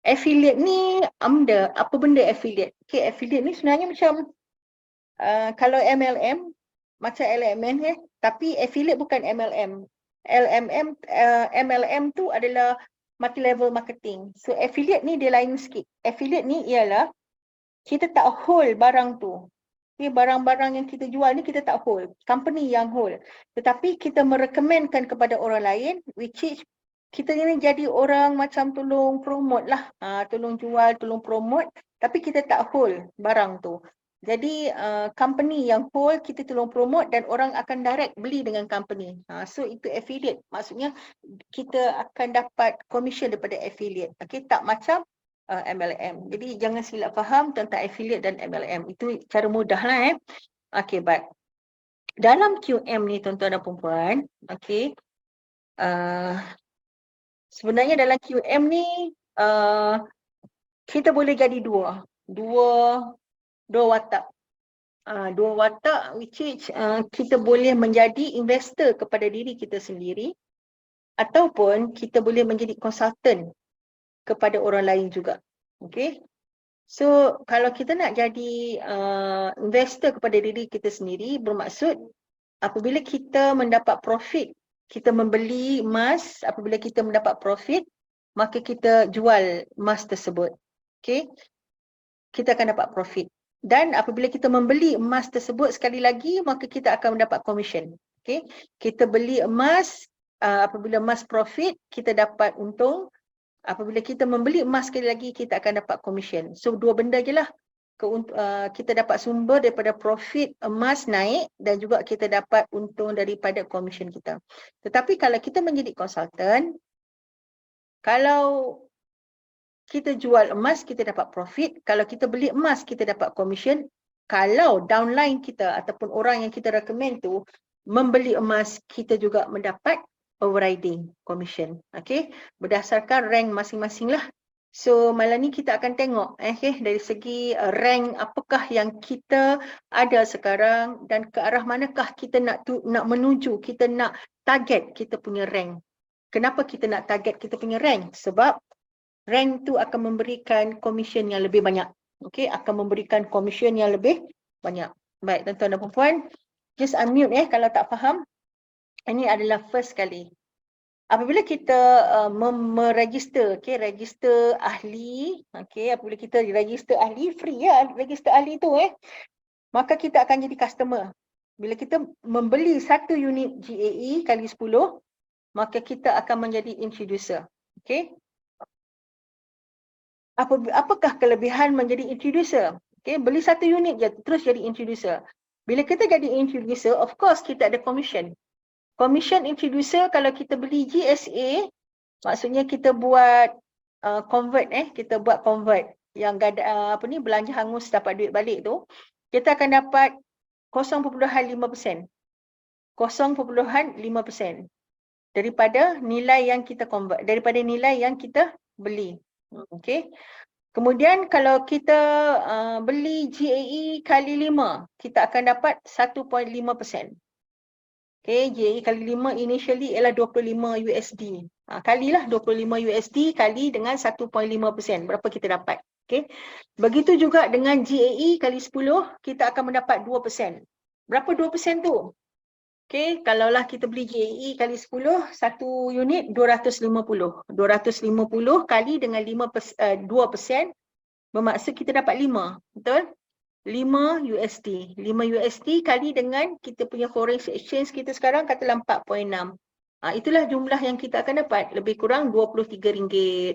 Affiliate ni apa benda affiliate? Okay, affiliate ni sebenarnya macam kalau MLM, macam LMN tapi affiliate bukan MLM. MLM tu adalah multi-level marketing. So affiliate ni dia lain sikit. Affiliate ni ialah kita tak hold barang tu. Okay, barang-barang yang kita jual ni kita tak hold. Company yang hold. Tetapi kita merekomenkan kepada orang lain, which is kita ni jadi orang macam tolong promote lah. Tolong jual, tolong promote. Tapi kita tak hold barang tu. Jadi company yang hold, kita tolong promote dan orang akan direct beli dengan company. So itu affiliate. Maksudnya kita akan dapat commission daripada affiliate. Okay, tak macam MLM. Jadi jangan silap faham tentang affiliate dan MLM. Itu cara mudah lah Okay, but dalam QM ni tuan-tuan dan puan-puan, okay, sebenarnya dalam QM ni kita boleh jadi dua watak. Dua watak which is kita boleh menjadi investor kepada diri kita sendiri ataupun kita boleh menjadi konsultan kepada orang lain juga. Okay. So kalau kita nak jadi investor kepada diri kita sendiri, bermaksud apabila kita mendapat profit, kita membeli emas, apabila kita mendapat profit, maka kita jual emas tersebut. Okay. Kita akan dapat profit. Dan apabila kita membeli emas tersebut sekali lagi, maka kita akan mendapat commission. Okay. Kita beli emas, apabila emas profit, kita dapat untung. Apabila kita membeli emas sekali lagi, kita akan dapat commission. So dua benda je lah. Kita dapat sumber daripada profit emas naik dan juga kita dapat untung daripada commission kita. Tetapi kalau kita menjadi konsultan, kalau kita jual emas, kita dapat profit. Kalau kita beli emas, kita dapat commission. Kalau downline kita ataupun orang yang kita recommend tu membeli emas, kita juga mendapat overriding commission. Okay, berdasarkan rank masing-masing lah. So malam ni kita akan tengok dari segi rank apakah yang kita ada sekarang dan ke arah manakah kita nak menuju, kita nak target kita punya rank. Kenapa kita nak target kita punya rank? Sebab rank tu akan memberikan commission yang lebih banyak. Okay, akan memberikan commission yang lebih banyak. Baik, tuan-tuan dan puan-puan, just unmute kalau tak faham. Ini adalah first kali. Apabila kita meregister, register ahli, apabila kita register ahli, free ya, register ahli tu maka kita akan jadi customer. Bila kita membeli satu unit GAE kali 10, maka kita akan menjadi introducer. Okay. Apakah kelebihan menjadi introducer? Okay, beli satu unit je, terus jadi introducer. Bila kita jadi introducer, of course kita ada commission. Commission introducer kalau kita beli GSA, maksudnya kita buat convert kita buat convert yang belanja hangus dapat duit balik tu, kita akan dapat 0.5%. 0.5% daripada nilai yang kita convert, daripada nilai yang kita beli. Okey. Kemudian kalau kita beli GAE kali 5, kita akan dapat 1.5%. Okay, GAE kali 5 initially ialah 25 USD. Kalilah 25 USD kali dengan 1.5%. Berapa kita dapat? Okay. Begitu juga dengan GAE kali 10, kita akan mendapat 2%. Berapa 2% tu? Okay, kalaulah kita beli GAE kali 10, satu unit 250. 250 kali dengan 2%, bermaksud kita dapat 5. Betul? 5 USD. 5 USD kali dengan kita punya foreign exchange kita sekarang katalah 4.6. Itulah jumlah yang kita akan dapat. Lebih kurang RM23.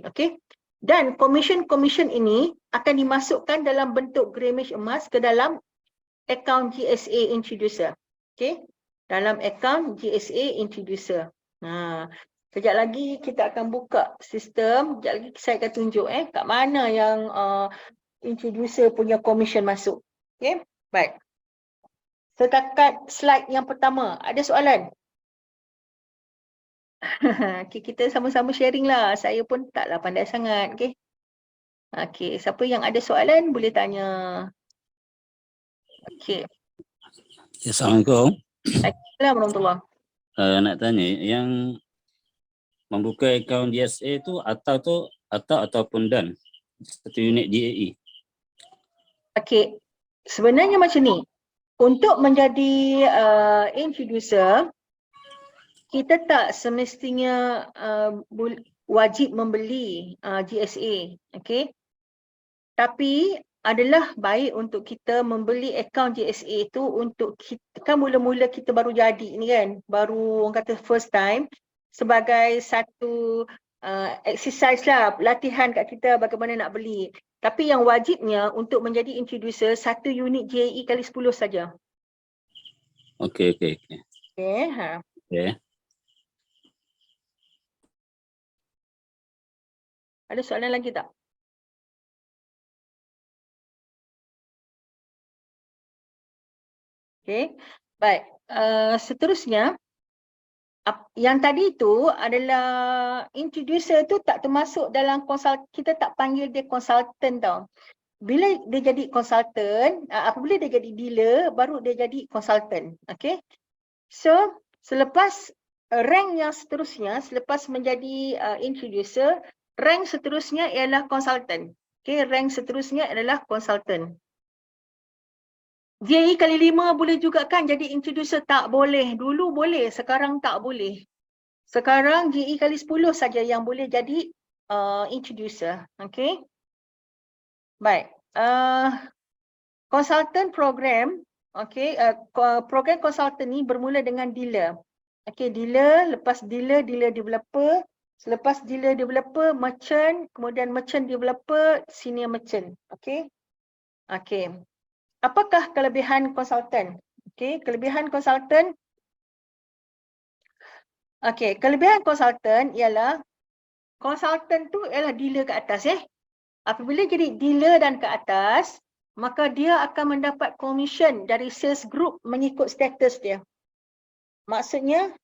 Okay? Dan commission ini akan dimasukkan dalam bentuk Greenwich emas ke dalam akaun GSA Introducer. Okay? Dalam akaun GSA Introducer. Sekejap lagi kita akan buka sistem. Sekejap lagi saya akan tunjuk kat mana yang introducer punya commission masuk. Okay, baik. Setakat slide yang pertama, ada soalan? Okay, kita sama-sama sharing lah. Saya pun taklah pandai sangat. Okay. Okay, siapa yang ada soalan boleh tanya. Okay. Assalamualaikum. Assalamualaikum warahmatullahi. Nak tanya, yang membuka akaun GSA tu ataupun dan satu unit GAE. Okey, sebenarnya macam ni. Untuk menjadi introducer, kita tak semestinya wajib membeli GSA, okey. Tapi adalah baik untuk kita membeli akaun GSA tu untuk kita, kan mula-mula kita baru jadi ni kan, baru orang kata first time, sebagai satu exercise lah, latihan kat kita bagaimana nak beli. Tapi yang wajibnya untuk menjadi introducer, satu unit GAE kali 10 saja. Okey. Okay, ha. Okay. Ada soalan lagi tak? Okay, baik. Seterusnya, yang tadi itu adalah introducer tu tak termasuk dalam kita tak panggil dia konsultan tau. Bila dia jadi konsultan, apabila dia jadi dealer, baru dia jadi konsultan. Okay, so selepas rank yang seterusnya, selepas menjadi introducer, rank seterusnya ialah konsultan. Okay, rank seterusnya adalah konsultan. GAE kali 5 boleh juga kan jadi introducer? Tak boleh. Dulu boleh, sekarang tak boleh. Sekarang GAE kali 10 saja yang boleh jadi introducer. Okay. Baik. Consultant program, okay, program consultant ni bermula dengan dealer. Okay, dealer, lepas dealer developer, selepas dealer developer, merchant, kemudian merchant developer, senior merchant. Okay. Okay. Apakah kelebihan konsultan? Okey, kelebihan konsultan. Okey, kelebihan konsultan ialah konsultan tu ialah dealer ke atas Apabila jadi dealer dan ke atas, maka dia akan mendapat komisen dari sales group mengikut status dia. Maksudnya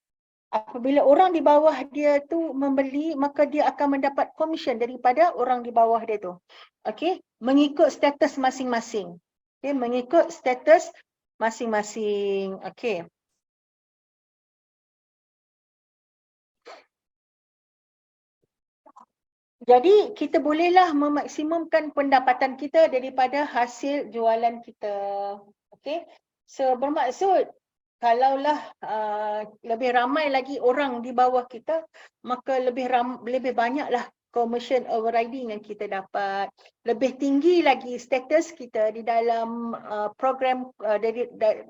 apabila orang di bawah dia tu membeli, maka dia akan mendapat komisen daripada orang di bawah dia tu. Okey, mengikut status masing-masing. Okay, mengikut status masing-masing. Okey. Jadi kita bolehlah memaksimumkan pendapatan kita daripada hasil jualan kita. Okey. So bermaksud kalaulah lebih ramai lagi orang di bawah kita, maka lebih banyaklah commission overriding yang kita dapat. Lebih tinggi lagi status kita di dalam program,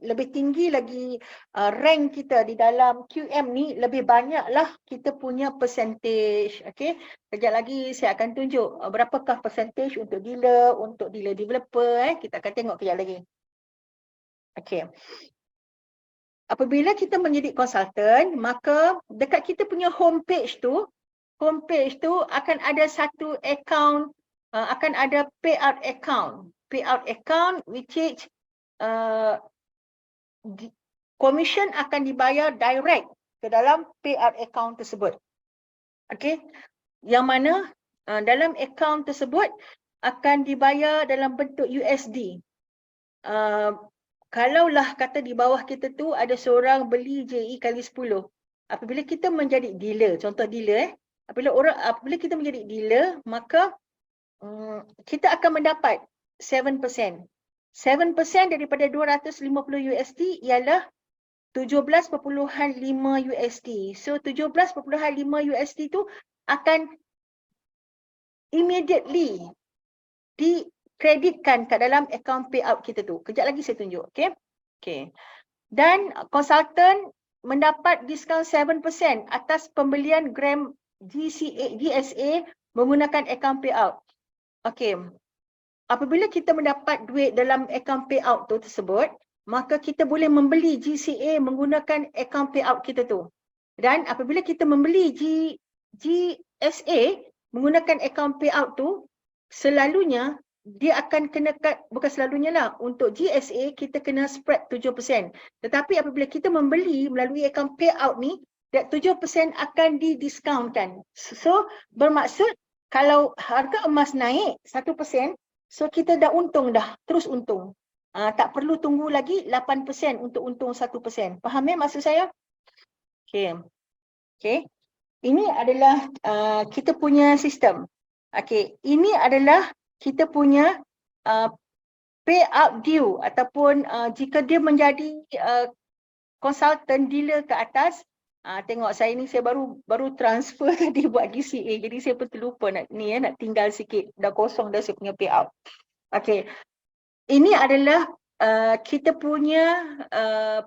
lebih tinggi lagi rank kita di dalam QM ni, lebih banyaklah kita punya percentage. Okay. Kejap lagi saya akan tunjuk berapakah percentage untuk dealer developer. Kita akan tengok kejap lagi. Okay. Apabila kita menjadi konsultan, maka dekat kita punya homepage tu akan ada satu account, akan ada payout account. Payout account which is commission akan dibayar direct ke dalam payout account tersebut. Okey. Yang mana dalam account tersebut akan dibayar dalam bentuk USD. Kalaulah kata di bawah kita tu ada seorang beli JE kali 10. Apabila kita menjadi dealer, contoh dealer apabila kita menjadi dealer, maka kita akan mendapat 7%. 7% daripada 250 USD ialah 17.5 USD. So 17.5 USD tu akan immediately dikreditkan kat dalam account payout kita tu. Kejap lagi saya tunjuk. Okay. Okay. Dan konsultan mendapat diskaun 7% atas pembelian gram GSA menggunakan account payout. Okay. Apabila kita mendapat duit dalam account payout tu tersebut, maka kita boleh membeli GCA menggunakan account payout kita tu. Dan apabila kita membeli GSA menggunakan account payout tu, selalunya dia akan kena, bukan selalunya lah, untuk GSA kita kena spread 7%. Tetapi apabila kita membeli melalui account payout ni, that 7% akan didiskaunkan. So bermaksud kalau harga emas naik 1%, so kita dah untung dah, terus untung. Tak perlu tunggu lagi 8% untuk untung 1%. Faham maksud saya? Okay. Okay. Ini adalah kita punya sistem. Okey, ini adalah kita punya payout due ataupun jika dia menjadi konsultan dealer ke atas. Tengok saya ni saya baru transfer tadi buat DCA, jadi saya pun terlupa nak tinggal sikit, dah kosong dah saya punya payout. Okey, ini adalah kita punya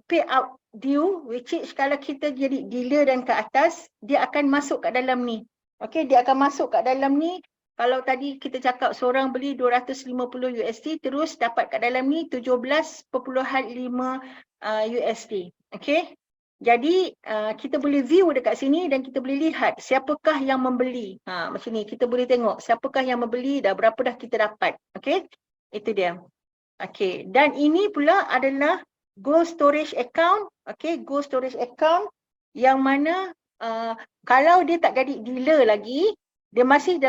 payout due, which is kalau kita jadi dealer dan ke atas, dia akan masuk kat dalam ni. Okey, dia akan masuk kat dalam ni. Kalau tadi kita cakap seorang beli 250 USD, terus dapat kat dalam ni 17.5 USD. Okey. Jadi kita boleh view dekat sini dan kita boleh lihat siapakah yang membeli. Macam ni kita boleh tengok siapakah yang membeli, dah berapa dah kita dapat. Okey. Itu dia. Okey, dan ini pula adalah Gold Storage Account. Okey, Gold Storage Account yang mana kalau dia tak jadi dealer lagi, dia masih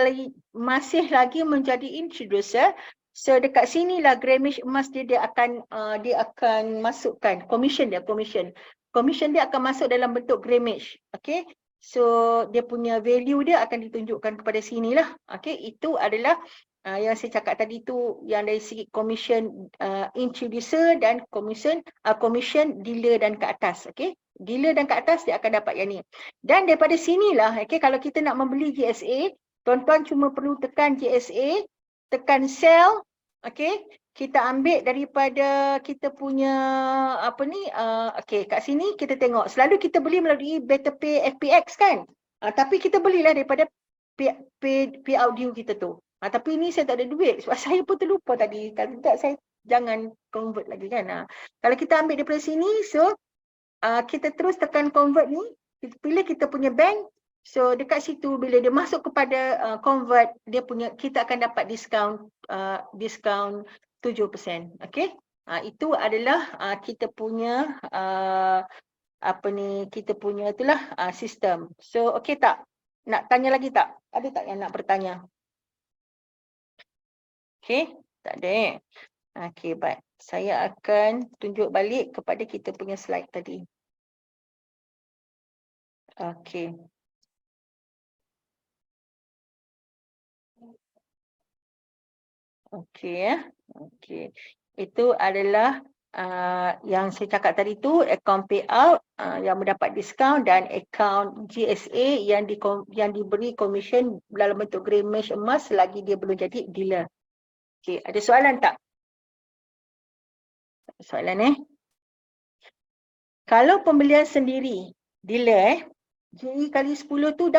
lagi menjadi introducer. So dekat sinilah Greenwich Emas dia akan masukkan commission dia. Commission dia akan masuk dalam bentuk Greenwich. Okey. So dia punya value dia akan ditunjukkan kepada sinilah. Okey, itu adalah yang saya cakap tadi tu, yang dari segi commission introducer dan commission dealer dan ke atas. Okey, dealer dan ke atas dia akan dapat yang ni. Dan daripada sinilah, okey, kalau kita nak membeli GSA, tuan-tuan cuma perlu tekan GSA, tekan sell. Okey, kita ambil daripada kita punya okey, kat sini kita tengok selalu kita beli melalui Better Pay FPX kan. Tapi kita belilah daripada payout due kita tu. Tapi ini saya tak ada duit sebab saya pun terlupa tadi. Kalau tidak saya jangan convert lagi kan. Kalau kita ambil daripada sini, so kita terus tekan convert ni, kita pilih kita punya bank. So dekat situ bila dia masuk kepada convert, kita akan dapat diskaun 7%. Okey. Itu adalah kita punya kita punya itulah sistem. So okey tak? Nak tanya lagi tak? Ada tak yang nak bertanya? Okey, tak ada. Okey, baik. Saya akan tunjuk balik kepada kita punya slide tadi. Okey. Okey ya. Okey. Itu adalah yang saya cakap tadi tu, account payout yang mendapat diskaun dan account GSA yang diberi komisen dalam bentuk Greenwich Emas selagi dia belum jadi dealer. Okey, ada soalan tak? Soalan Kalau pembelian sendiri, dealer GE kali 10 tu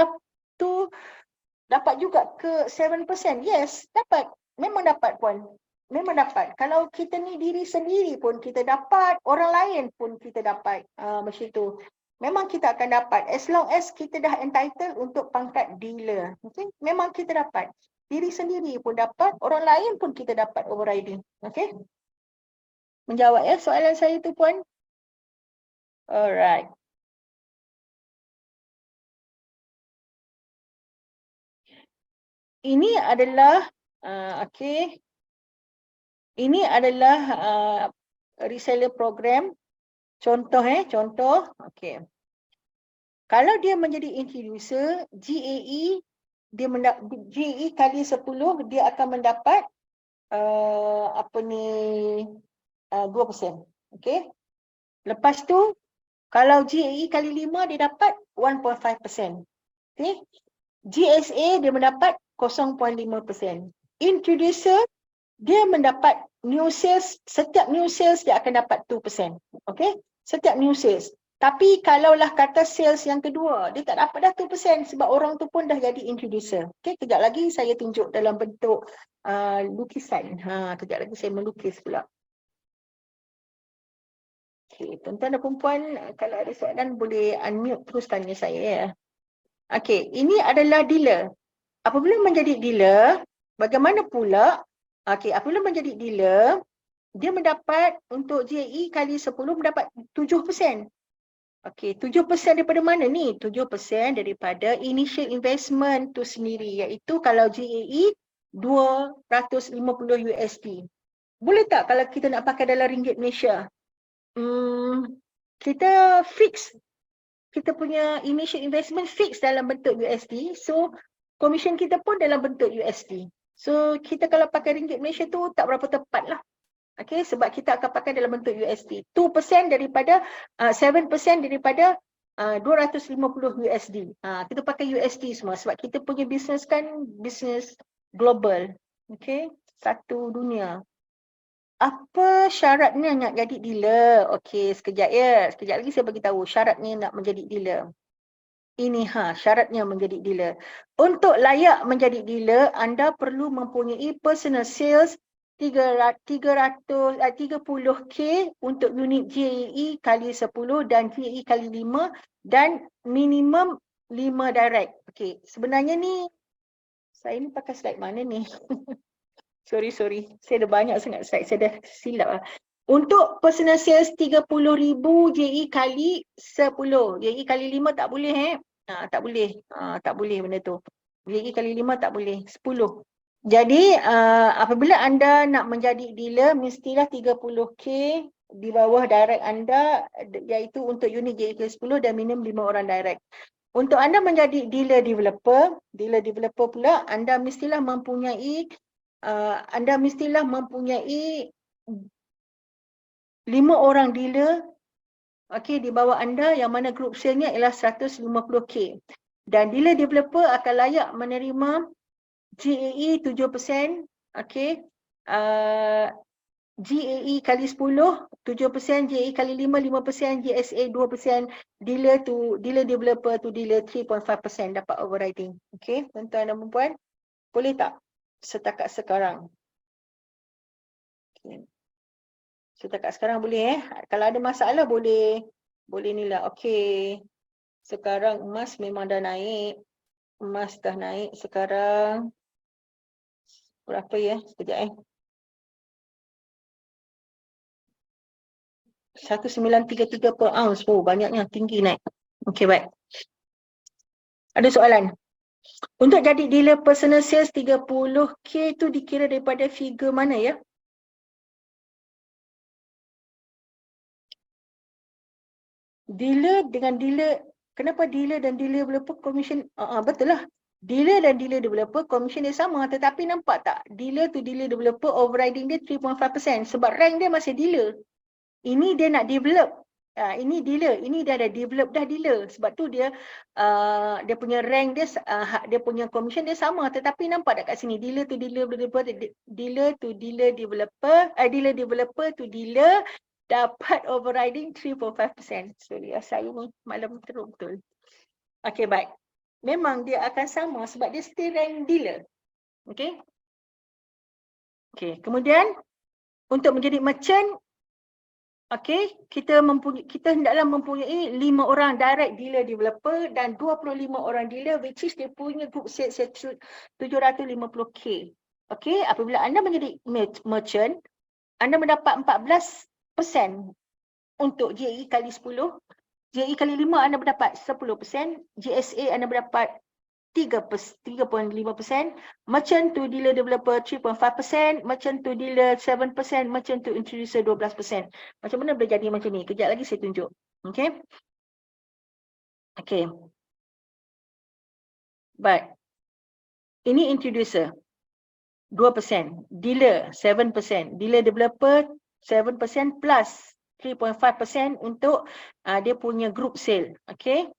dapat juga ke 7%. Yes, dapat. Memang dapat puan. Memang dapat. Kalau kita ni diri sendiri pun kita dapat, orang lain pun kita dapat. Macam tu. Memang kita akan dapat as long as kita dah entitled untuk pangkat dealer. Okay? Memang kita dapat. Diri sendiri pun dapat, orang lain pun kita dapat overriding. Okay? Menjawab ya soalan saya tu puan? Alright. Ini adalah okey. Ini adalah reseller program. Contoh contoh. Okey. Kalau dia menjadi introducer, GAE GAE kali 10 dia akan mendapat 2%. Okey. Lepas tu kalau GAE kali 5 dia dapat 1.5%. Okey. GSA dia mendapat 0.5%. Introducer dia mendapat new sales, setiap new sales dia akan dapat 2%. Okey? Setiap new sales. Tapi kalaulah kata sales yang kedua, dia tak dapat dah 2% sebab orang tu pun dah jadi introducer. Okey, kejap lagi saya tunjuk dalam bentuk lukisan. Kejap lagi saya melukis pula. Okey, tuan-tuan dan puan-puan, kalau ada soalan boleh unmute terus tanya saya ya. Okey, ini adalah dealer. Apabila menjadi dealer, bagaimana pula? Okey, apabila menjadi dealer, dia mendapat untuk GAE kali 10 mendapat 7%. Okey, 7% daripada mana ni? 7% daripada initial investment tu sendiri, iaitu kalau GAE 250 USD. Boleh tak kalau kita nak pakai dalam ringgit Malaysia? Kita fix kita punya initial investment fix dalam bentuk USD. So commission kita pun dalam bentuk USD. So kita kalau pakai ringgit Malaysia tu tak berapa tepat lah. Okay, sebab kita akan pakai dalam bentuk USD. 2% daripada 7% daripada 250 USD. Kita pakai USD semua sebab kita punya bisnes kan bisnes global. Okay, satu dunia. Apa syaratnya nak jadi dealer? Okey, sekejap ya. Sekejap lagi saya bagi tahu syaratnya nak menjadi dealer. Ini syaratnya menjadi dealer. Untuk layak menjadi dealer, anda perlu mempunyai personal sales 30K untuk unit JAE kali 10 dan JAE kali 5 dan minimum 5 direct. Okey, sebenarnya ni saya ni pakai slide mana ni? Sorry. Saya ada banyak sangat slide. Saya dah silap lah. Untuk personal sales 30,000 JE kali 10. JE kali 5 tak boleh tak boleh. Tak boleh benda tu. JE kali 5 tak boleh. 10. Jadi apabila anda nak menjadi dealer, mestilah 30K di bawah direct anda, iaitu untuk unit JE kali 10 dan minimum 5 orang direct. Untuk anda menjadi dealer developer pula, anda mestilah mempunyai 5 orang dealer di bawah anda yang mana group sale-nya ialah 150K. Dan dealer developer akan layak menerima GAE 7%, GAE kali 10, 7%, GAE kali 5, 5%, GSA 2%, dealer developer to dealer 3.5% dapat overriding. Okey, tuan-tuan dan puan-puan, boleh tak setakat sekarang? Okay. Setakat sekarang boleh Kalau ada masalah boleh ni lah. Okey. Sekarang emas memang dah naik. Emas dah naik sekarang. Berapa Sekejap 1933 per ounce. Oh, banyaknya, tinggi naik. Okey, baik. Ada soalan? Untuk jadi dealer personal sales 30K tu dikira daripada figure mana ya? Dealer dengan dealer, kenapa dealer dan dealer developer commission? Betul lah. Dealer dan dealer developer commission dia sama, tetapi nampak tak? Dealer to dealer developer overriding dia 3.5% sebab rank dia masih dealer. Ini dia nak develop. Ini dealer, ini dia dah develop dah dealer. Sebab tu dia punya rank dia, dia punya commission dia sama, tetapi nampak tak kat sini dealer to dealer developer, dealer to dealer developer, dealer developer to dealer dapat overriding 3.5%. Sorry, saya ni malam teruk betul. Okey, baik. Memang dia akan sama sebab dia still rank dealer. Okey. Okey, kemudian untuk menjadi merchant, kita hendaklah mempunyai 5 orang direct dealer developer dan 25 orang dealer, which is dia punya group sales 750K. Okey, apabila anda menjadi merchant, anda mendapat 14% untuk JE kali 10, JE kali 5 anda mendapat 10%, GSA anda mendapat 3.5%, merchant to dealer developer 3.5%, merchant to dealer 7%, merchant to introducer 12%. Macam mana boleh jadi macam ni? Kejap lagi saya tunjuk. Okey. Baik. Ini introducer 2%, dealer 7%, dealer developer 7% plus 3.5% untuk dia punya group sale. Okey.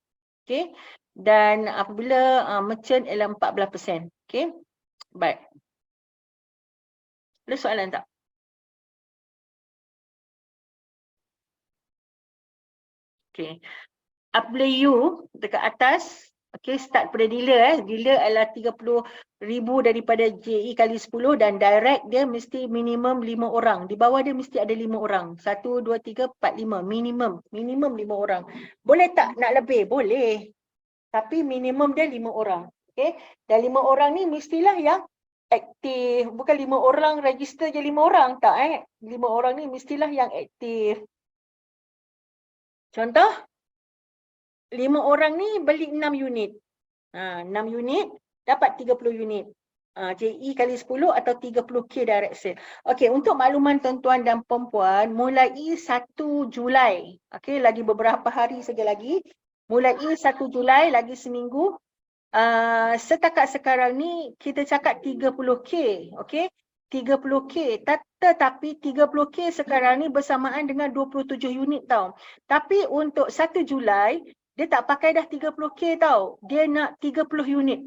Dan apabila merchant ialah 14%. Okey. Baik. Ada soalan tak? Okey. Apabila you dekat atas, start pada dealer. Dealer adalah 30,000 daripada JE kali 10 dan direct dia mesti minimum 5 orang. Di bawah dia mesti ada 5 orang. 1, 2, 3, 4, 5. Minimum 5 orang. Boleh tak nak lebih? Boleh. Tapi minimum dia 5 orang. Dan 5 orang ni mestilah yang aktif. Bukan 5 orang register je 5 orang. Tak 5 orang ni mestilah yang aktif. Contoh, 5 orang ni beli 6 unit. 6 unit dapat 30 unit. JE kali 10 atau 30K direct sale. Okey, untuk makluman tuan-tuan dan perempuan, mulai 1 Julai, lagi beberapa hari saja lagi, mulai 1 Julai lagi seminggu. Setakat sekarang ni kita cakap 30K, okey? 30K, tetapi 30K sekarang ni bersamaan dengan 27 unit tau. Tapi untuk 1 Julai, dia tak pakai dah 30K tau. Dia nak 30 unit.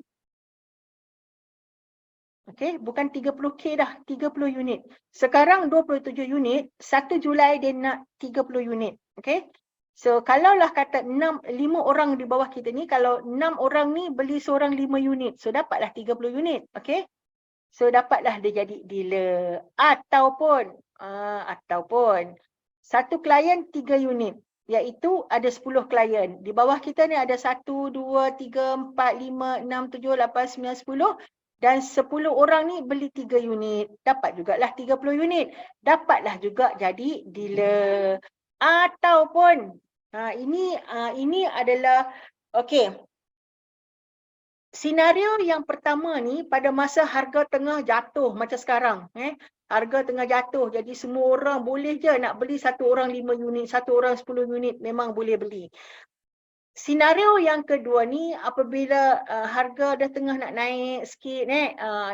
Okey, bukan 30K dah, 30 unit. Sekarang 27 unit, 1 Julai dia nak 30 unit. Okey? So, kalaulah kata 5 orang di bawah kita ni, kalau 6 orang ni beli seorang 5 unit. So, dapatlah 30 unit. Okey? So, dapatlah dia jadi dealer. Ataupun, satu klien 3 unit. Iaitu ada 10 klien. Di bawah kita ni ada 1, 2, 3, 4, 5, 6, 7, 8, 9, 10. Dan 10 orang ni beli 3 unit. Dapat jugalah 30 unit. Dapatlah juga jadi dealer. Ataupun, ini adalah, okey. Senario yang pertama ni pada masa harga tengah jatuh macam sekarang. Harga tengah jatuh. Jadi semua orang boleh je nak beli, satu orang 5 unit, satu orang 10 unit memang boleh beli. Senario yang kedua ni apabila harga dah tengah nak naik sikit,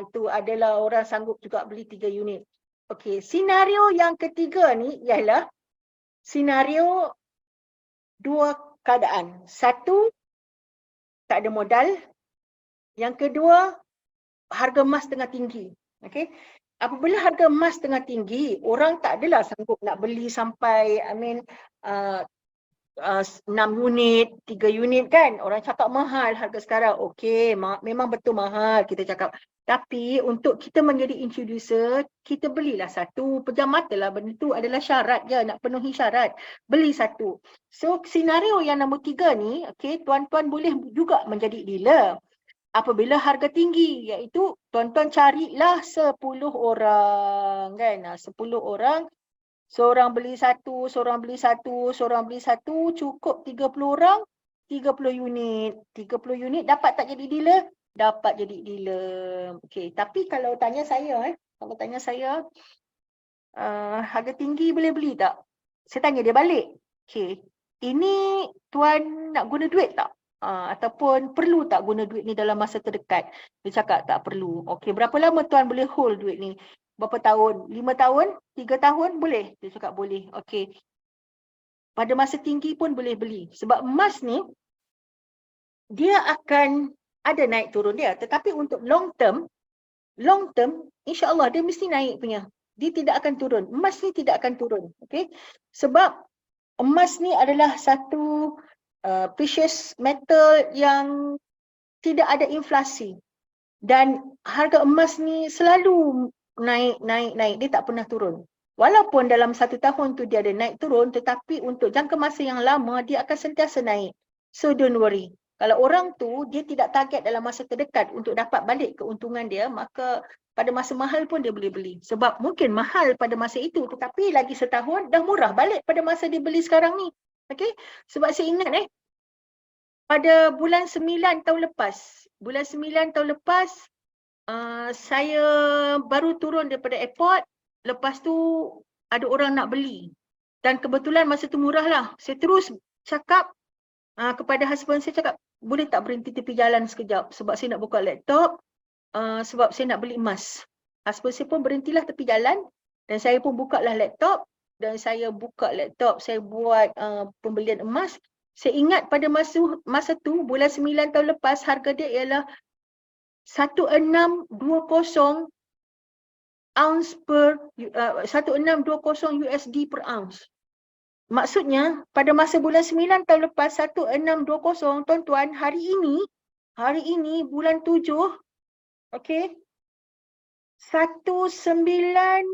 itu adalah orang sanggup juga beli 3 unit. Okey, senario yang ketiga ni ialah senario dua keadaan. Satu, tak ada modal. Yang kedua, harga emas tengah tinggi. Okey. Apabila harga emas tengah tinggi, orang tak adalah sanggup nak beli sampai 6 unit, 3 unit kan. Orang cakap mahal harga sekarang. Okey, memang betul mahal kita cakap. Tapi untuk kita menjadi introducer, kita belilah satu. Pejam mata lah, benda tu adalah syarat je, nak penuhi syarat. Beli satu. So, senario yang nombor 3 ni, okey, tuan-tuan boleh juga menjadi dealer. Apabila harga tinggi, iaitu tuan-tuan carilah 10 orang kan. 10 orang, seorang beli satu, seorang beli satu, seorang beli satu, cukup 30 orang, 30 unit. 30 unit dapat tak jadi dealer? Dapat jadi dealer. Okey, tapi kalau tanya saya, harga tinggi boleh beli tak? Saya tanya dia balik. Okey, ini tuan nak guna duit tak? Ataupun perlu tak guna duit ni dalam masa terdekat? Dia cakap tak perlu. Okey, berapa lama tuan boleh hold duit ni? Berapa tahun? 5 tahun? 3 tahun? Boleh? Dia cakap boleh. Okey. Pada masa tinggi pun boleh beli. Sebab emas ni, dia akan ada naik turun dia. Tetapi untuk long term, insya-Allah dia mesti naik punya. Dia tidak akan turun. Emas ni tidak akan turun. Okey. Sebab emas ni adalah satu precious metal yang tidak ada inflasi. Dan harga emas ni selalu naik. Dia tak pernah turun. Walaupun dalam 1 tahun tu dia ada naik turun, tetapi untuk jangka masa yang lama, dia akan sentiasa naik. So don't worry. Kalau orang tu, dia tidak target dalam masa terdekat untuk dapat balik keuntungan dia, maka pada masa mahal pun dia boleh beli. Sebab mungkin mahal pada masa itu, tetapi lagi setahun dah murah balik pada masa dia beli sekarang ni. Okay? Sebab saya ingat pada bulan 9 tahun lepas, saya baru turun daripada airport. Lepas tu ada orang nak beli. Dan kebetulan masa tu murah lah. Saya terus cakap kepada husband saya, cakap boleh tak berhenti tepi jalan sekejap. Sebab saya nak buka laptop. Sebab saya nak beli emas. Husband saya pun berhentilah tepi jalan. Dan saya pun buka lah laptop. Dan saya buka laptop, saya buat pembelian emas. Saya ingat pada masa tu, bulan 9 tahun lepas, harga dia ialah 1620 USD per ounce. Maksudnya, pada masa bulan 9 tahun lepas, 1620, tuan-tuan, hari ini, bulan 7, okey, 19,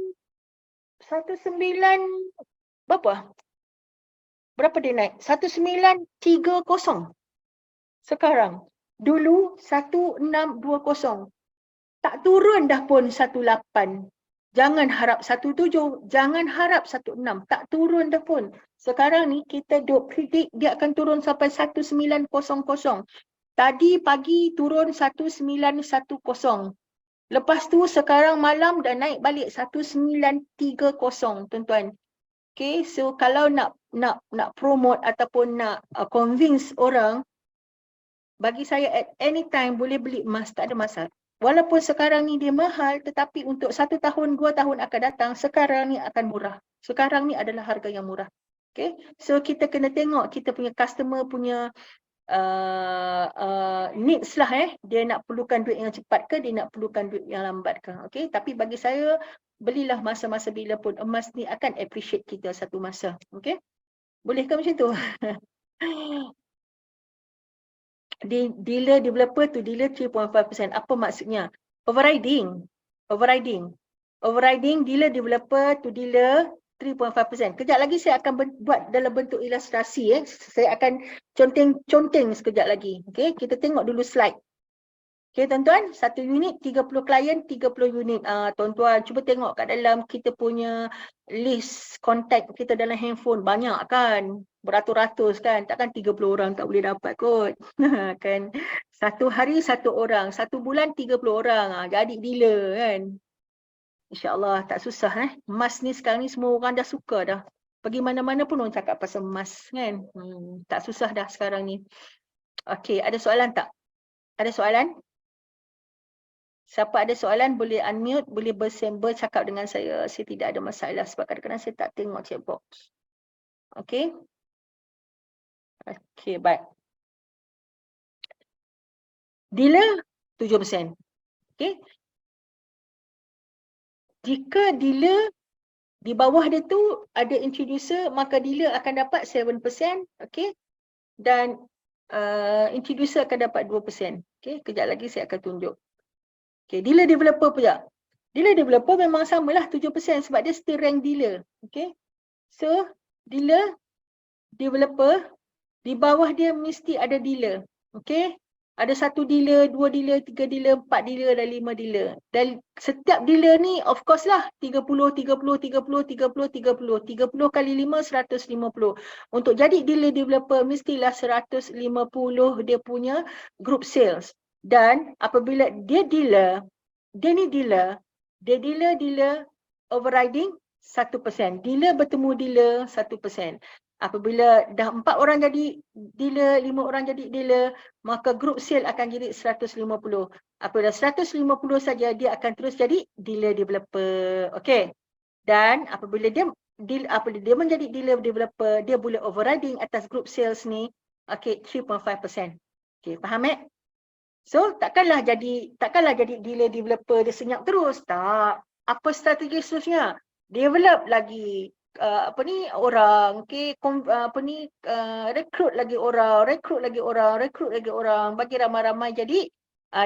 berapa dia naik? 1930 sekarang. Dulu 1620. Tak turun dah pun 18. Jangan harap 17, jangan harap 16. Tak turun dah pun. Sekarang ni kita duk predict dia akan turun sampai 1900. Tadi pagi turun 1910. Lepas tu sekarang malam dah naik balik 1930, tuan-tuan. Okay, so kalau nak promote ataupun nak convince orang, bagi saya at any time boleh beli emas, tak ada masalah. Walaupun sekarang ni dia mahal, tetapi untuk 1 tahun, 2 tahun akan datang, sekarang ni akan murah. Sekarang ni adalah harga yang murah. Okay, so kita kena tengok kita punya customer punya needs lah dia nak perlukan duit yang cepat ke, dia nak perlukan duit yang lambat ke. Okay, tapi bagi saya, belilah masa-masa bila pun, emas ni akan appreciate kita satu masa. Okay, boleh ke macam tu? Dealer developer to dealer 3.5%. Apa maksudnya? Overriding dealer developer to dealer 3.5%. Kejap lagi saya akan buat dalam bentuk ilustrasi. Saya akan conteng sekejap lagi. Okay, kita tengok dulu slide. Okay, tuan-tuan, satu unit 30 klien, 30 unit. Tuan-tuan, cuba tengok kat dalam kita punya list kontak kita dalam handphone. Banyak kan? Beratus-ratus kan? Takkan 30 orang tak boleh dapat kot. Kan? Satu hari satu orang, satu bulan 30 orang. Jadi dealer kan? InsyaAllah tak susah. Emas ni sekarang ni semua orang dah suka dah. Pergi mana-mana pun orang cakap pasal emas kan? Tak susah dah sekarang ni. Okay, ada soalan tak? Ada soalan? Siapa ada soalan boleh unmute, boleh bercakap dengan saya. Saya tidak ada masalah sebab kadang-kadang saya tak tengok chat box. Okay. Okay, baik. Dealer 7%. Okay. Jika dealer di bawah dia tu ada introducer, maka dealer akan dapat 7%. Okay. Dan introducer akan dapat 2%. Okay. Kejap lagi saya akan tunjuk. Okay, dealer developer pula. Dealer developer memang samalah 7% sebab dia still rank dealer. Okay. So, dealer developer, di bawah dia mesti ada dealer. Okay. Ada 1 dealer, 2 dealer, 3 dealer, 4 dealer dan 5 dealer. Dan setiap dealer ni of course lah 30, 30, 30, 30, 30. 30 kali 5, 150. Untuk jadi dealer developer mestilah 150 dia punya group sales. Dan apabila dia dealer overriding 1%. Dealer bertemu dealer 1%. Apabila dah 4 orang jadi dealer, 5 orang jadi dealer, maka group sale akan jadi 150. Apabila 150 saja, dia akan terus jadi dealer developer. Okey. Dan apabila dia menjadi dealer developer, dia boleh overriding atas group sales ni, okey, 3.5%. Okey, faham So, takkanlah jadi dealer developer dia senyap terus. Tak. Apa strategi seterusnya? Develop lagi orang, okey, rekrut lagi orang, bagi ramai-ramai jadi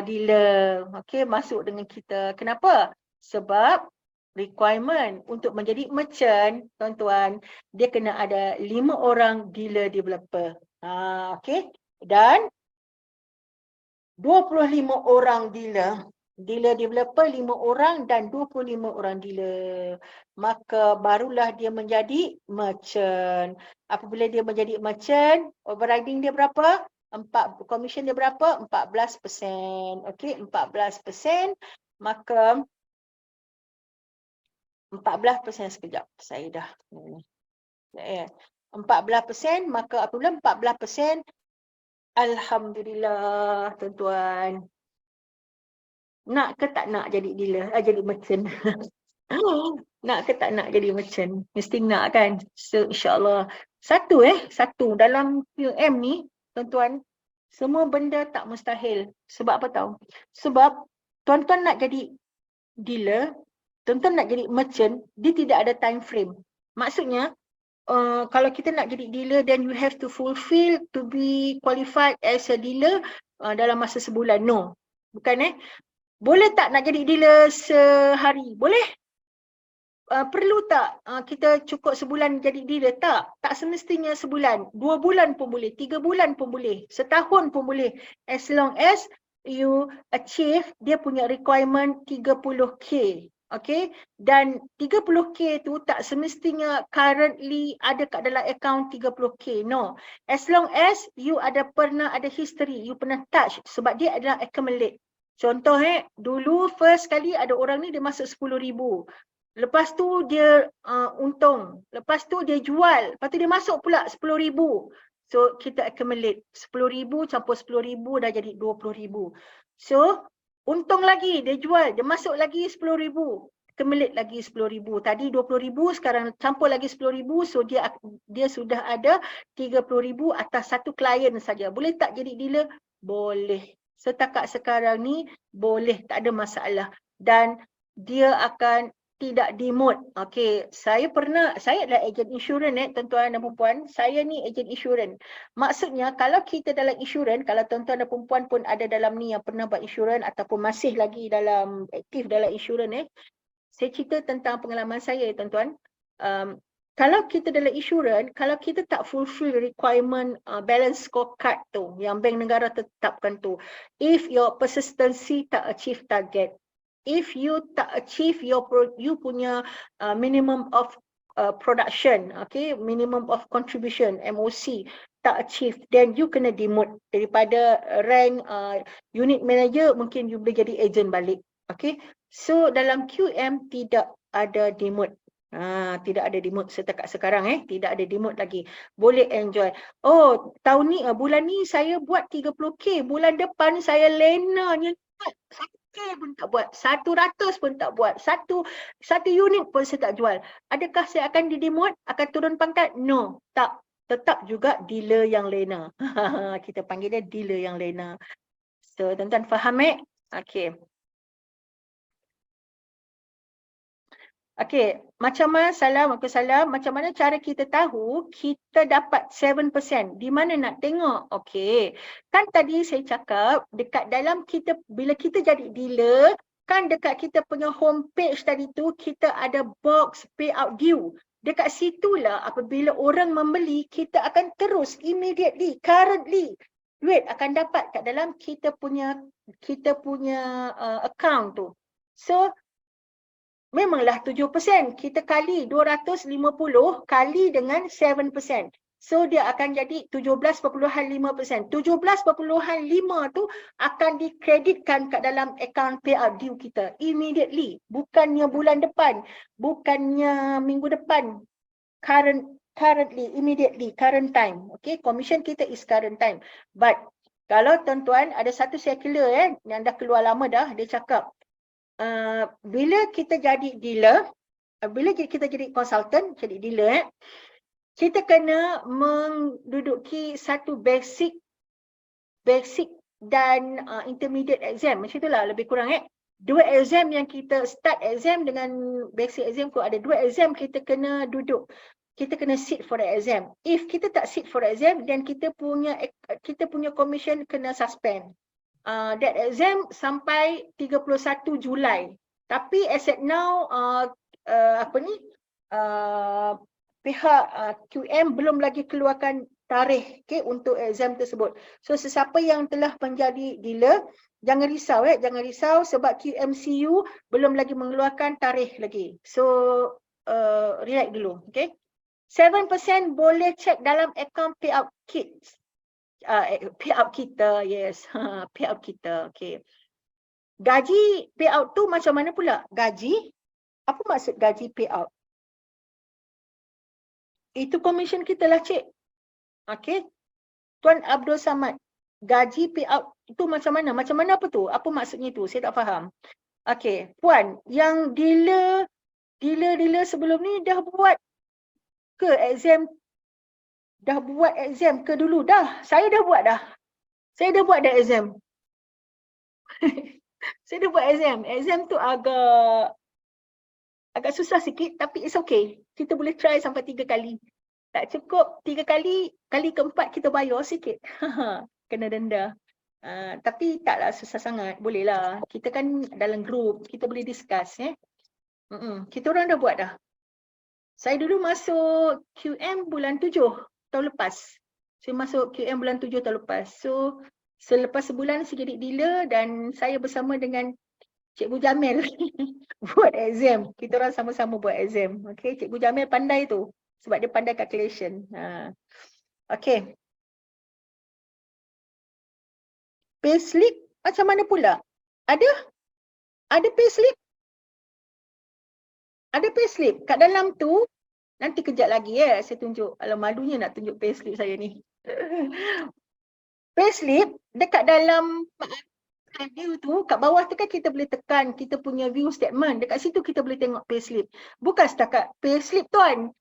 dealer. Okey, masuk dengan kita. Kenapa? Sebab requirement untuk menjadi merchant, tuan-tuan, dia kena ada 5 orang dealer developer. Okey. Dan 25 orang dealer developer 5 orang dan 25 orang dealer. Maka barulah dia menjadi merchant. Apabila dia menjadi merchant, overriding dia berapa? Commission dia berapa? 14%. Okey, 14%. Maka 14% sekejap. Saya dah. 14%, maka apabila 14%, Alhamdulillah, tuan-tuan. Nak ke tak nak jadi dealer? Jadi merchant. Nak ke tak nak jadi merchant? Mesti nak kan? So, insyaAllah. Satu dalam PUM ni, tuan-tuan, semua benda tak mustahil. Sebab apa tahu? Sebab tuan-tuan nak jadi dealer, tuan-tuan nak jadi merchant, dia tidak ada time frame. Maksudnya, kalau kita nak jadi dealer, then you have to fulfill to be qualified as a dealer dalam masa sebulan. No. Bukan Boleh tak nak jadi dealer sehari? Boleh. Perlu tak kita cukup sebulan jadi dealer? Tak. Tak semestinya sebulan. 2 bulan pun boleh. 3 bulan pun boleh. Setahun pun boleh. As long as you achieve dia punya requirement 30K. Okay, dan 30K tu tak semestinya currently ada kat dalam account 30K. No. As long as you pernah ada history, you pernah touch sebab dia adalah accumulate. Contoh dulu first kali ada orang ni dia masuk 10,000. Lepas tu dia untung. Lepas tu dia jual. Lepas tu dia masuk pula 10,000. So kita accumulate 10,000 campur 10,000 dah jadi 20,000. So untung lagi dia jual. Dia masuk lagi 10,000. Accumulate lagi 10,000. Tadi 20,000, sekarang campur lagi 10,000. So dia sudah ada 30,000 atas satu klien saja. Boleh tak jadi dealer? Boleh. Setakat sekarang ni boleh, tak ada masalah. Dan dia akan tidak demote. Okey, saya adalah ejen insurans tuan-tuan dan perempuan. Saya ni ejen insurans. Maksudnya kalau kita dalam insurans, kalau tuan-tuan dan perempuan pun ada dalam ni yang pernah buat insurans ataupun masih lagi dalam aktif dalam insurans saya cerita tentang pengalaman saya tuan-tuan. Kalau kita dalam insurans, kalau kita tak fulfill requirement balance scorecard tu yang bank negara tetapkan tu, if your persistency tak achieve target, if you tak achieve you punya minimum of production, okay, minimum of contribution MOC tak achieve, then you kena demote daripada rank unit manager, mungkin you boleh jadi agent balik. Okay, so dalam QM tidak ada demote. Tidak ada demote setakat sekarang tidak ada demote lagi. Boleh enjoy. Oh, tahun ni bulan ni saya buat 30K, bulan depan saya lenanya 1K pun tak buat, 100 pun tak buat, satu unit pun saya tak jual. Adakah saya akan didemote, akan turun pangkat? No, tak. Tetap juga dealer yang lena. Kita panggil dia dealer yang lena. So, tuan-tuan faham Okay. Okey, macam mana macam mana cara kita tahu kita dapat 7%? Di mana nak tengok? Okey, kan tadi saya cakap dekat dalam kita, bila kita jadi dealer, kan dekat kita punya homepage tadi tu, kita ada box payout due. Dekat situlah apabila orang membeli, kita akan terus immediately, currently, duit akan dapat kat dalam kita punya account tu. So, memanglah 7%. Kita kali 250 kali dengan 7%. So dia akan jadi 17.5%. 17.5 tu akan dikreditkan kat dalam akaun payout due kita immediately. Bukannya bulan depan, bukannya minggu depan. Currently, immediately, current time. Okay, commission kita is current time. But kalau tuan-tuan ada satu circular yang dah keluar lama dah, dia cakap bila kita jadi dealer, bila kita jadi consultant, jadi dealer, kita kena menduduki satu basic dan intermediate exam. Macam itulah lebih kurang dua exam yang kita start exam dengan basic exam tu, ada dua exam kita kena duduk. Kita kena sit for the exam. If kita tak sit for the exam, then kita punya commission kena suspend. That exam sampai 31 Julai. Tapi as at now, pihak QM belum lagi keluarkan tarikh untuk exam tersebut. So sesiapa yang telah menjadi dealer, jangan risau sebab QMCU belum lagi mengeluarkan tarikh lagi. So relax dulu, okay? 7% boleh check dalam account payout kits. Payout kita, yes. Payout kita, okay. Gaji payout tu macam mana pula? Gaji? Apa maksud gaji payout? Itu commission kita lah, cik. Okay. Tuan Abdul Samad, gaji payout itu macam mana? Macam mana apa tu? Apa maksudnya tu? Saya tak faham. Okay. Puan, yang dealer sebelum ni dah buat ke exam? Dah buat exam ke dulu? Dah. Saya dah buat dah. Saya dah buat dah exam. Saya dah buat exam. Exam tu agak susah sikit, tapi it's okay. Kita boleh try sampai 3 kali. Tak cukup 3 kali, kali keempat kita bayar sikit. Kena denda. Tapi taklah susah sangat. Boleh lah. Kita kan dalam group, kita boleh discuss. Kita orang dah buat dah. Saya dulu masuk QM bulan 7 tahun lepas. Saya masuk QM bulan 7 tahun lepas. So, selepas sebulan saya jadi dealer dan saya bersama dengan Cikgu Jamil buat exam. Kita orang sama-sama buat exam. Okay, Cikgu Jamil pandai tu. Sebab dia pandai calculation. Okay. Payslip macam mana pula? Ada payslip? Ada payslip. Kat dalam tu, nanti kejap lagi saya tunjuk. Alah, malunya nak tunjuk payslip saya ni. Payslip dekat dalam view tu, kat bawah tu kan kita boleh tekan kita punya view statement. Dekat situ kita boleh tengok payslip. Bukan setakat payslip tuan.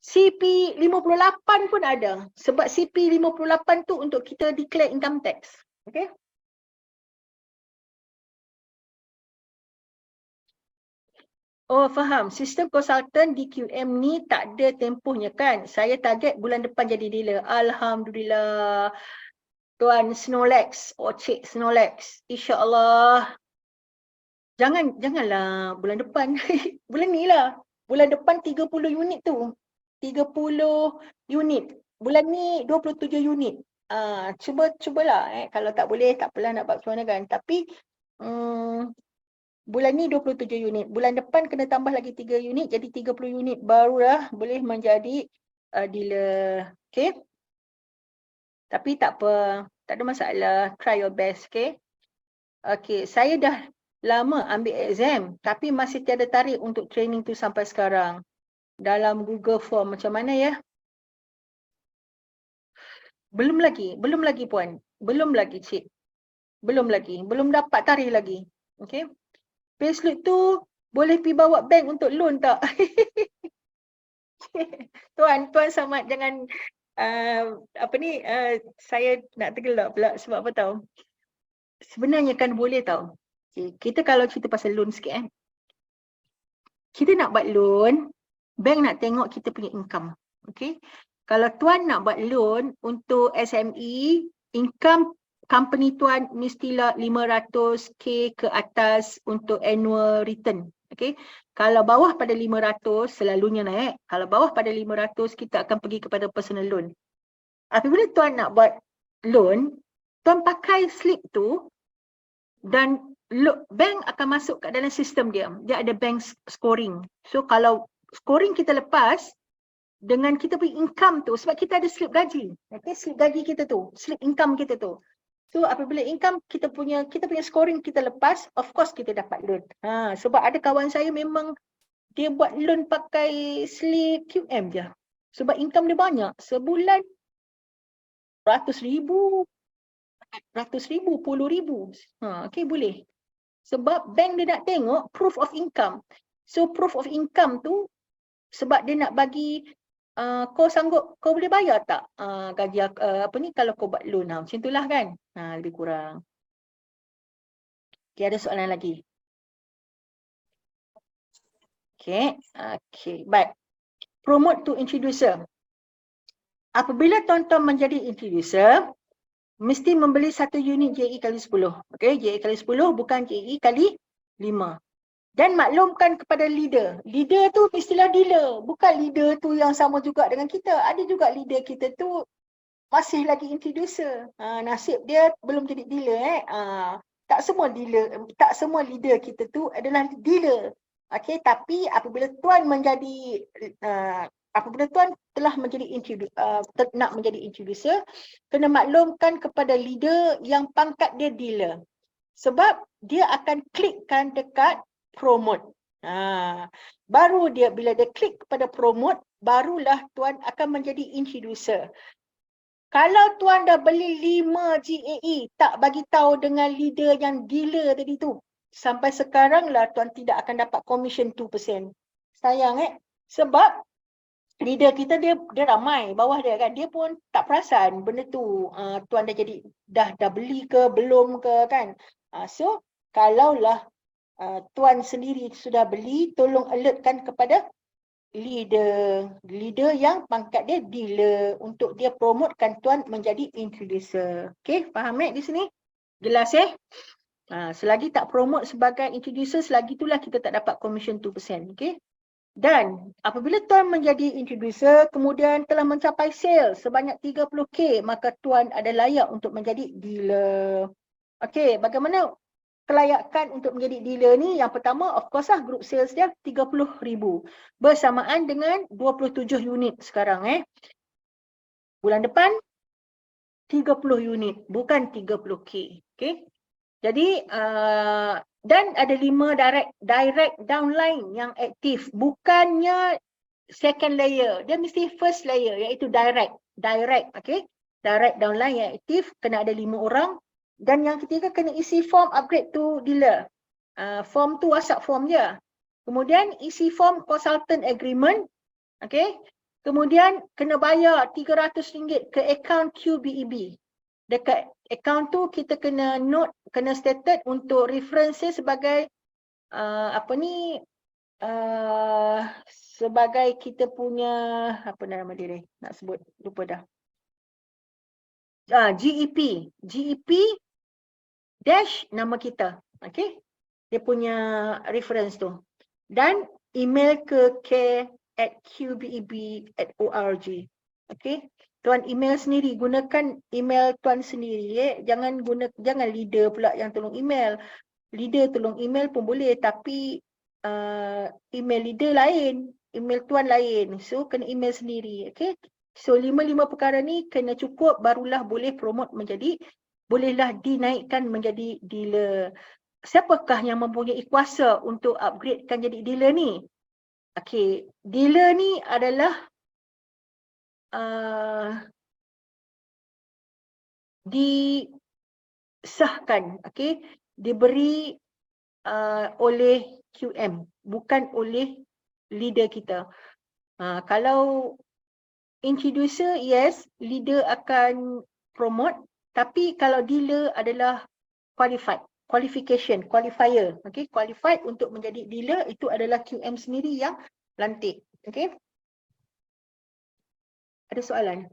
CP58 pun ada. Sebab CP58 tu untuk kita declare income tax. Okay? Oh, faham. Sistem konsultan DQM ni tak ada tempohnya kan? Saya target bulan depan jadi dealer. Alhamdulillah. Tuan Snowlex. Cik Snowlex. InsyaAllah. Janganlah bulan depan. Bulan ni lah. Bulan depan 30 unit tu. 30 unit. Bulan ni 27 unit. Cubalah. Kalau tak boleh, tak apalah nak buat macam mana kan. Tapi, bulan ni 27 unit. Bulan depan kena tambah lagi 3 unit. Jadi 30 unit barulah boleh menjadi dealer. Okay? Tapi tak apa. Tak ada masalah. Try your best. Okay? Okay. Saya dah lama ambil exam. Tapi masih tiada tarik untuk training tu sampai sekarang. Dalam Google Form. Macam mana ya? Belum lagi puan. Belum lagi cik. Belum lagi. Belum dapat tarikh lagi. Okay? Payslip tu boleh pergi bawa bank untuk loan tak? Tuan Samad jangan saya nak tergelak pula sebab apa tahu? Sebenarnya kan boleh tahu. Okay. Kita kalau cerita pasal loan sikit kita nak buat loan, bank nak tengok kita punya income. Okay? Kalau tuan nak buat loan untuk SME, income company tuan mestilah 500k ke atas untuk annual return. Okay? Kalau bawah pada 500, selalunya naik. Kalau bawah pada 500, kita akan pergi kepada personal loan. Apabila tuan nak buat loan, tuan pakai slip tu dan bank akan masuk kat dalam sistem dia. Dia ada bank scoring. So kalau scoring kita lepas, dengan kita punya income tu, sebab kita ada slip gaji. Okay, slip gaji kita tu, slip income kita tu. So apabila income kita punya scoring kita lepas, of course kita dapat loan. Sebab ada kawan saya memang dia buat loan pakai slip QM je. Sebab income dia banyak. Sebulan RM100,000, RM10,000. Okay, boleh. Sebab bank dia nak tengok proof of income. So proof of income tu sebab dia nak bagi kau sanggup, kau boleh bayar tak gaji kalau kau buat loan. Macam itulah kan. Lebih kurang. Okay, ada soalan lagi? Okay. Baik. Promote to introducer. Apabila tuan-tuan menjadi introducer, mesti membeli 1 unit JE kali 10. Okay, JE kali 10 bukan JE kali 5. Dan maklumkan kepada leader. Leader tu mestilah dealer. Bukan leader tu yang sama juga dengan kita. Ada juga leader kita tu masih lagi introducer. Nasib dia belum jadi dealer. Tak semua leader kita tu adalah dealer. Okay, tapi apabila tuan telah menjadi nak menjadi introducer, kena maklumkan kepada leader yang pangkat dia dealer. Sebab dia akan klikkan dekat promote. Baru bila dia klik kepada promote, barulah tuan akan menjadi introducer. Kalau tuan dah beli 5 GAE, tak bagi tahu dengan leader yang dealer tadi tu, sampai sekarang lah tuan tidak akan dapat commission 2%. Sayang sebab leader kita dia ramai bawah dia kan, dia pun tak perasan benda tu tuan dah beli ke belum ke kan. So kalaulah tuan sendiri sudah beli, tolong alertkan kepada leader yang pangkat dia dealer untuk dia promotekan tuan menjadi introducer. Okay, faham di sini? Jelas selagi tak promote sebagai introducer, selagi itulah kita tak dapat commission 2%. Okay. Dan apabila tuan menjadi introducer, kemudian telah mencapai sales sebanyak 30k, maka tuan ada layak untuk menjadi dealer. Okay, bagaimana kelayakan untuk menjadi dealer ni? Yang pertama, of course lah, group sales dia 30,000. Bersamaan dengan 27 unit sekarang. Bulan depan, 30 unit, bukan 30k. Okay. Jadi, Dan ada 5 direct downline yang aktif. Bukannya second layer. Dia mesti first layer iaitu direct. Okay. Direct downline yang aktif kena ada 5 orang. Dan yang ketiga kena isi form upgrade to dealer. Form tu WhatsApp form je. Kemudian isi form consultant agreement. Okay. Kemudian kena bayar RM300 ke akaun QBEB. Dekat akaun tu kita kena note, kena stated untuk references sebagai sebagai kita punya apa nama dia ni? Nak sebut lupa dah. GEP dash nama kita. Okay. Dia punya reference tu. Dan email ke care@qbeb.org. Okay. Tuan email sendiri, gunakan email tuan sendiri. Jangan leader pula yang tolong email. Leader tolong email pun boleh, tapi email leader lain, email tuan lain. So kena email sendiri. Okay. So 5 perkara ni kena cukup, barulah boleh promote bolehlah dinaikkan menjadi dealer. Siapakah yang mempunyai kuasa untuk upgradekan jadi dealer ni? Okay, dealer ni adalah disahkan, okay, diberi oleh QM, bukan oleh leader kita. Kalau introducer, yes, leader akan promote, tapi kalau dealer adalah qualifier, okay, qualified untuk menjadi dealer, itu adalah QM sendiri yang lantik, okay. Ada soalan?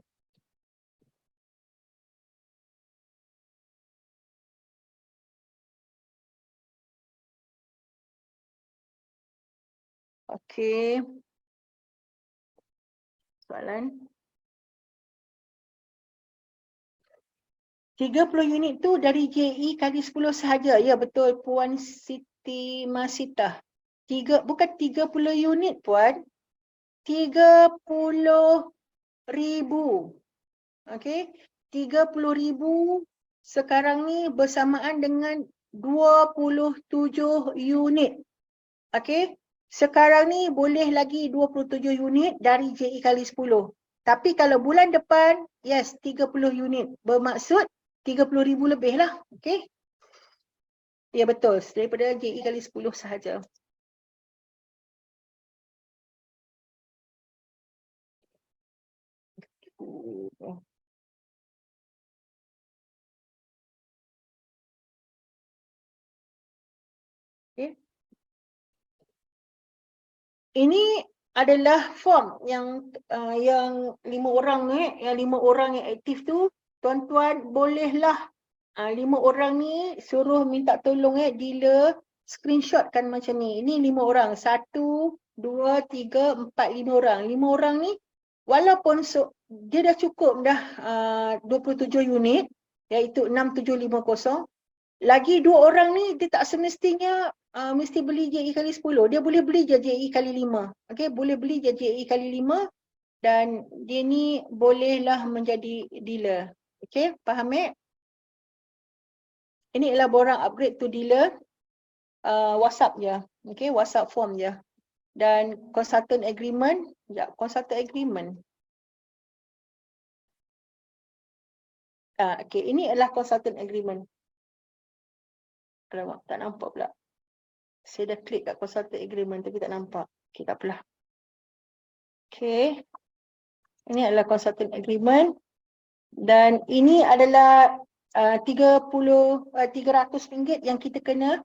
Okay. Soalan? 30 unit tu dari JE kali 10 sahaja. Ya, betul Puan Siti Masita. Bukan 30 unit Puan. 30,000. Okey. 30,000 sekarang ni bersamaan dengan 27 unit. Okey. Sekarang ni boleh lagi 27 unit dari JE kali 10. Tapi kalau bulan depan, yes, 30 unit. Bermaksud 30,000 lebih lah. Okey. Ya, betul. Daripada JE kali 10 sahaja. Okay. Ini adalah form yang 5 orang yang 5 orang yang aktif tu, tuan-tuan bolehlah 5 orang ni suruh minta tolong dealer screenshotkan macam ni. Ini 5 orang. 1, 2, 3, 4, 5 orang. 5 orang ni walaupun dia dah cukup dah 27 unit, iaitu 6750. Lagi 2 orang ni dia tak semestinya mesti beli JE kali 10. Dia boleh beli je JE kali 5. Okay, boleh beli je JE kali 5 dan dia ni bolehlah menjadi dealer. Okay, faham Ini adalah borang upgrade to dealer. WhatsApp je. Okay, WhatsApp form je. Dan consultant agreement. Ya, consultant agreement. Okay, ini adalah consultant agreement. Alamak, tak nampak pula. Saya dah klik kat consultant agreement tapi tak nampak. Okay, tak apalah. Okay. Ini adalah consultant agreement. Dan ini adalah RM300 yang kita kena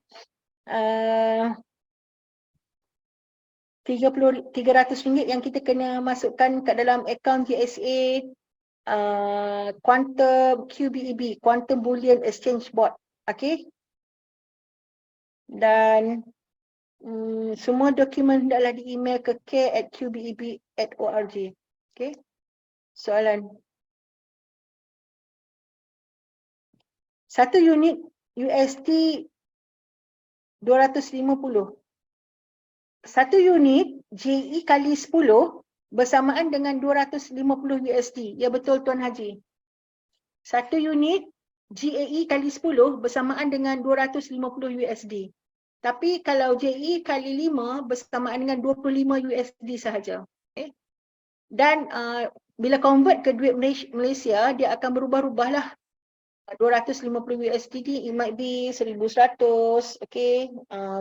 RM300 yang kita kena masukkan kat dalam akaun GSA Quantum QBEB, Quantum Bullion Exchange Board. Okay. Dan semua dokumen hendaklah di-email ke care@qbeb.org. Okay. Soalan. 1 unit USD 250. 1 unit JE kali 10 bersamaan dengan 250 USD. Ya, betul Tuan Haji. 1 unit GAE kali 10 bersamaan dengan 250 USD. Tapi kalau JE kali 5 bersamaan dengan 25 USD sahaja. Okay. Dan bila convert ke duit Malaysia, dia akan berubah-ubah lah. 250 USD, it might be 1,100, okay.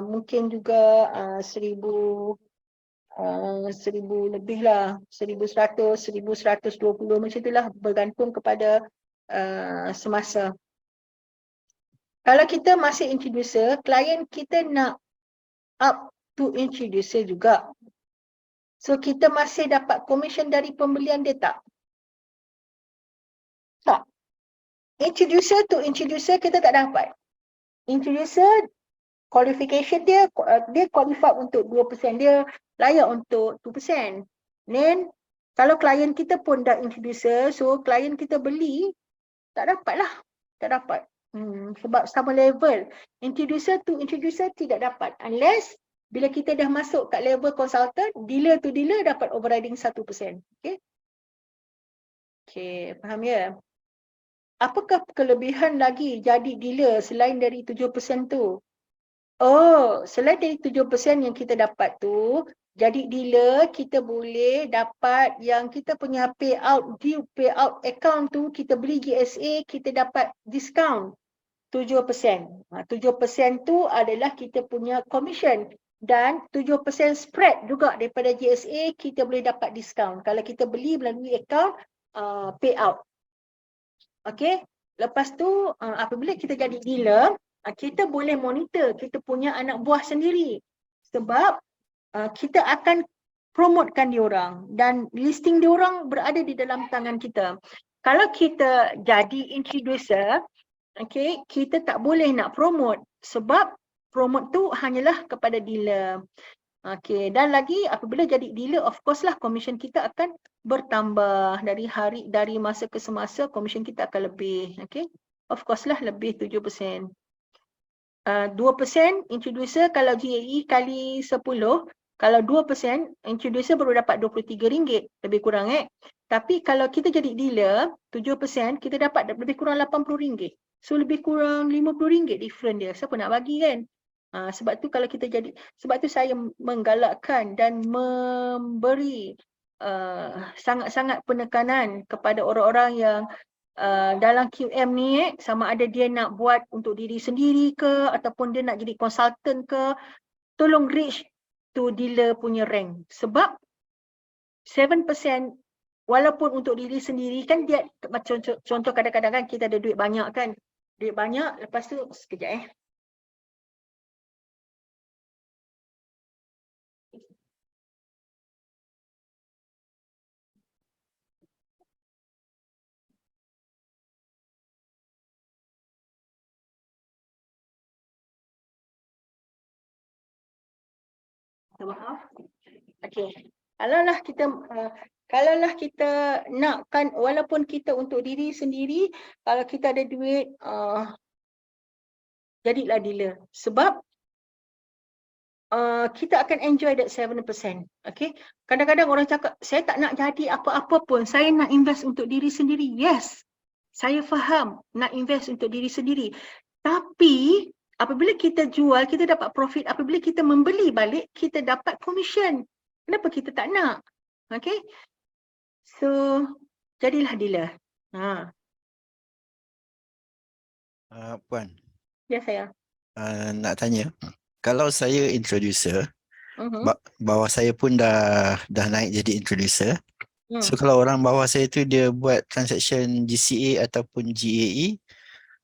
Mungkin juga 1,000 lebih lah, 1,100, 1,120 macam itulah, bergantung kepada semasa. Kalau kita masih introducer, klien kita nak up to introducer juga. So kita masih dapat commission dari pembelian dia tak? Tak. Introducer to introducer kita tak dapat. Introducer qualification dia qualified untuk 2%, dia layak untuk 2%. Then kalau klien kita pun dah introducer, so klien kita beli, tak dapat lah. Tak dapat. Sebab sama level. Introducer to introducer tidak dapat. Unless bila kita dah masuk kat level consultant, dealer to dealer dapat overriding 1%. Okay? Okay, faham ya? Apakah kelebihan lagi jadi dealer selain dari 7% tu? Oh, selain dari 7% yang kita dapat tu, jadi dealer kita boleh dapat yang kita punya payout, due payout account tu, kita beli GSA, kita dapat discount 7%. 7% tu adalah kita punya commission. Dan 7% spread juga daripada GSA, kita boleh dapat discount. Kalau kita beli melalui account payout. Okay, lepas tu apabila kita jadi dealer, kita boleh monitor kita punya anak buah sendiri. Sebab kita akan promotekan diorang dan listing diorang berada di dalam tangan kita. Kalau kita jadi introducer, okay, kita tak boleh nak promote sebab promote tu hanyalah kepada dealer. Okay, dan lagi apabila jadi dealer, of course lah commission kita akan bertambah dari masa ke semasa, commission kita akan lebih. Okay, of course lah lebih 7%. 2% introducer kalau GAE kali 10, kalau 2% introducer baru dapat RM23, lebih kurang Tapi kalau kita jadi dealer, 7% kita dapat lebih kurang RM80. So lebih kurang RM50 different dia. Siapa nak bagi kan? Sebab tu kalau kita jadi, sebab tu saya menggalakkan dan memberi sangat-sangat penekanan kepada orang-orang yang dalam QM ni sama ada dia nak buat untuk diri sendiri ke ataupun dia nak jadi consultant ke, tolong reach to dealer punya rank. Sebab 7% walaupun untuk diri sendiri kan dia, contoh kadang-kadang kan kita ada duit banyak kan, duit banyak, lepas tu sekejap maaf. Okey. Kalaulah kita nakkan walaupun kita untuk diri sendiri, kalau kita ada duit jadilah dealer. Sebab kita akan enjoy that 7%. Okay. Kadang-kadang orang cakap, saya tak nak jadi apa-apa pun. Saya nak invest untuk diri sendiri. Yes. Saya faham nak invest untuk diri sendiri. Tapi apabila kita jual, kita dapat profit. Apabila kita membeli balik, kita dapat commission. Kenapa kita tak nak? Okay. So, jadilah dealer. Puan. Ya, saya. Nak tanya. Kalau saya introducer, bawah saya pun dah naik jadi introducer. So kalau orang bawah saya tu dia buat transaction GCA ataupun GAE,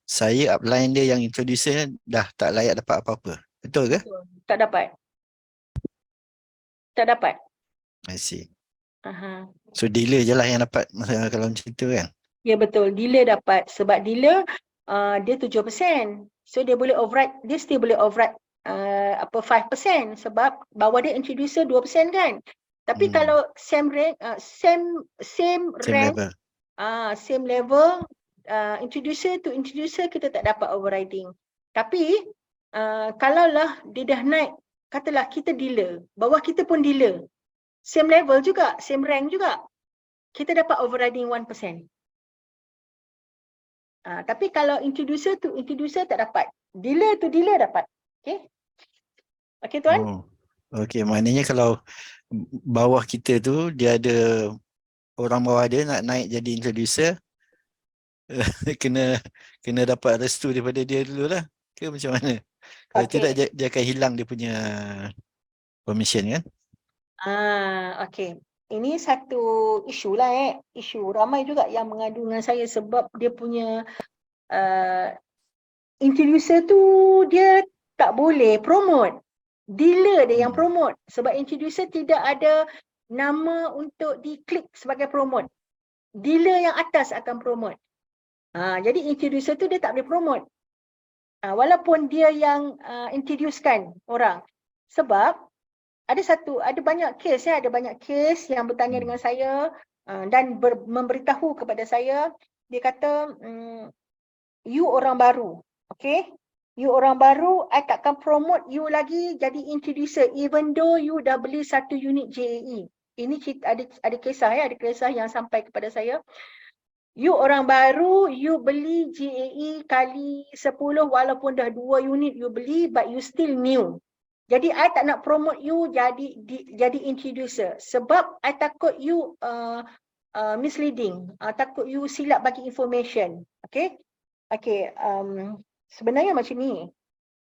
saya upline dia yang introducer dah tak layak dapat apa-apa. Betul ke? Betul. Tak dapat. Tak dapat. I see. So dealer je lah yang dapat kalau macam tu kan? Ya betul, dealer dapat. Sebab dealer dia 7%. So dia boleh override, dia still boleh override 5% sebab bawah dia introducer 2% kan. Tapi kalau same rank, same level. Same level, introducer to introducer kita tak dapat overriding. Tapi kalaulah dia dah naik, katalah kita dealer, bawah kita pun dealer, same level juga, same rank juga, kita dapat overriding 1%. Tapi kalau introducer to introducer tak dapat, dealer to dealer dapat. Okay. Okey tuan? Oh. Okey, maknanya kalau bawah kita tu dia ada orang bawah dia nak naik jadi introducer, kena kena dapat restu daripada dia dulu lah. Ke macam mana? Kalau tidak Okey. dia akan hilang dia punya permission kan? Okey. Ini satu isu lah Isu ramai juga yang mengadu dengan saya sebab dia punya introducer tu dia tak boleh promote. Dealer dia yang promote. Sebab introducer tidak ada nama untuk diklik sebagai promote. Dealer yang atas akan promote. Jadi introducer tu dia tak boleh promote. Walaupun dia yang introducekan orang. Sebab ada banyak kes ada banyak kes yang bertanya dengan saya dan memberitahu kepada saya, dia kata you orang baru, okay? You orang baru, I takkan promote you lagi jadi introducer even though you dah beli satu unit JAE. Ini ada kisah yang sampai kepada saya. You orang baru, you beli JAE kali 10 walaupun dah 2 unit you beli but you still new. Jadi I tak nak promote you jadi introducer sebab I takut you misleading, takut you silap bagi information. Okay? Sebenarnya macam ni.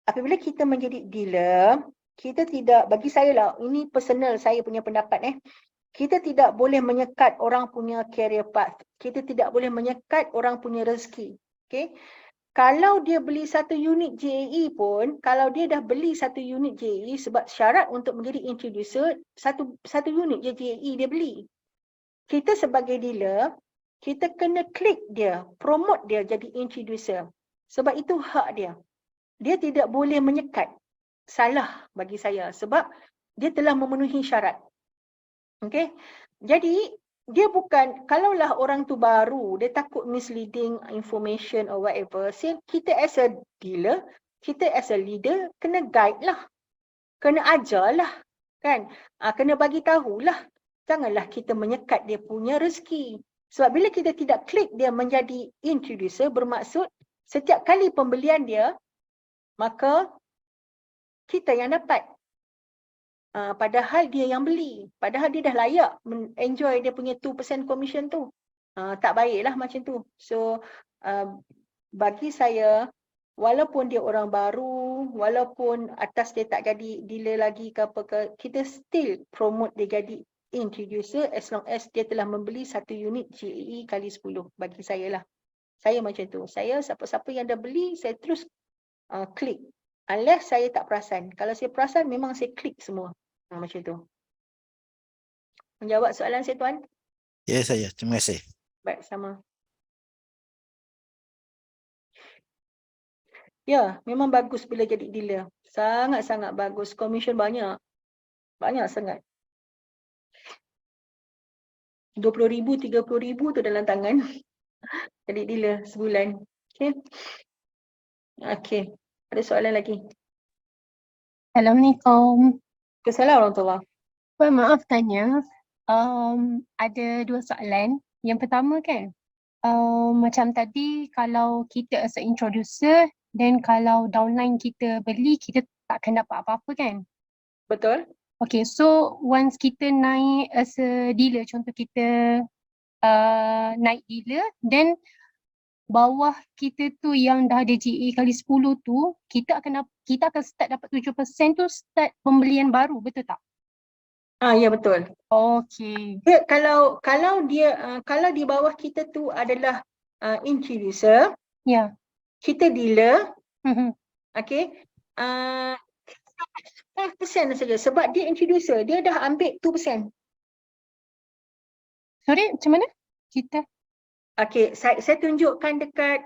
Apabila kita menjadi dealer, kita tidak, bagi saya lah, ini personal saya punya pendapat kita tidak boleh menyekat orang punya career path. Kita tidak boleh menyekat orang punya rezeki. Okay? Kalau dia beli satu unit JAE pun, kalau dia dah beli satu unit JAE sebab syarat untuk menjadi introducer, satu unit je JAE dia beli. Kita sebagai dealer, kita kena klik dia, promote dia jadi introducer. Sebab itu hak dia. Dia tidak boleh menyekat. Salah bagi saya sebab dia telah memenuhi syarat. Okay? Jadi, dia bukan, kalaulah orang tu baru, dia takut misleading information or whatever, kita as a dealer, kita as a leader, kena guide lah. Kena ajar lah. Kan? Kena bagi tahulah. Janganlah kita menyekat dia punya rezeki. Sebab bila kita tidak klik dia menjadi introducer, bermaksud setiap kali pembelian dia, maka kita yang dapat. Padahal dia yang beli. Padahal dia dah layak enjoy dia punya 2% commission tu. Tak baiklah macam tu. So, bagi saya, walaupun dia orang baru, walaupun atas dia tak jadi dealer lagi ke apa ke, kita still promote dia jadi introducer as long as dia telah membeli satu unit JAE kali 10. Bagi saya lah. Saya macam tu. Saya siapa-siapa yang dah beli, saya terus klik. Unless saya tak perasan. Kalau saya perasan, memang saya klik semua. Macam tu. Menjawab soalan saya, Tuan? Ya, saya. Terima kasih. Baik, sama. Ya, memang bagus bila jadi dealer. Sangat-sangat bagus. Komisen banyak. Banyak sangat. 20,000, 30,000 tu dalam tangan. Jadi dealer sebulan. Okay. Okay. Ada soalan lagi? Assalamualaikum. Kesalah orang tua. Puan maaf tanya, ada dua soalan. Yang pertama kan, macam tadi kalau kita as a introducer, then kalau downline kita beli, kita takkan dapat apa-apa kan? Betul. Okay, so once kita naik as a dealer, contoh kita naik dealer, then bawah kita tu yang dah ada GA kali 10 tu, kita akan start dapat 7% tu start pembelian baru, betul tak? Ya betul. Okay. Dia, kalau di bawah kita tu adalah introducer, kita dealer, okay, 5% saja sebab dia introducer, dia dah ambil 2%. Sorry, macam mana? Kita? Okay, saya tunjukkan dekat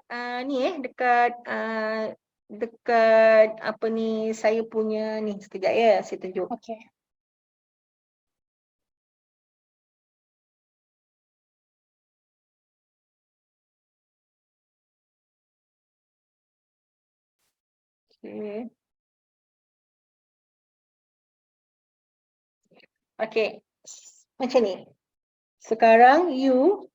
dekat apa ni, saya punya ni, sekejap ya, saya tunjuk. Okay. Okay, macam ni. Sekarang you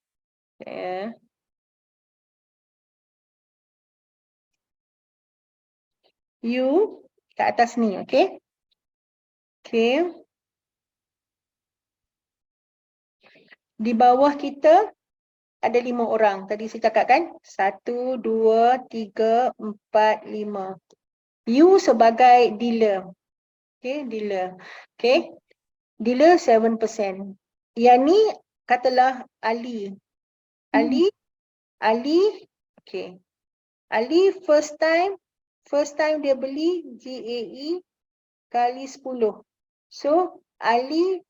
kat atas ni, okay? Okay. Di bawah kita ada 5 orang. Tadi saya cakap kan? 1, 2, 3, 4, 5. You sebagai dealer. Okay, dealer. Okay. Dealer 7%. Yang ni katalah Ali. Ali, okay. Ali first time dia beli GAE kali 10. So, Ali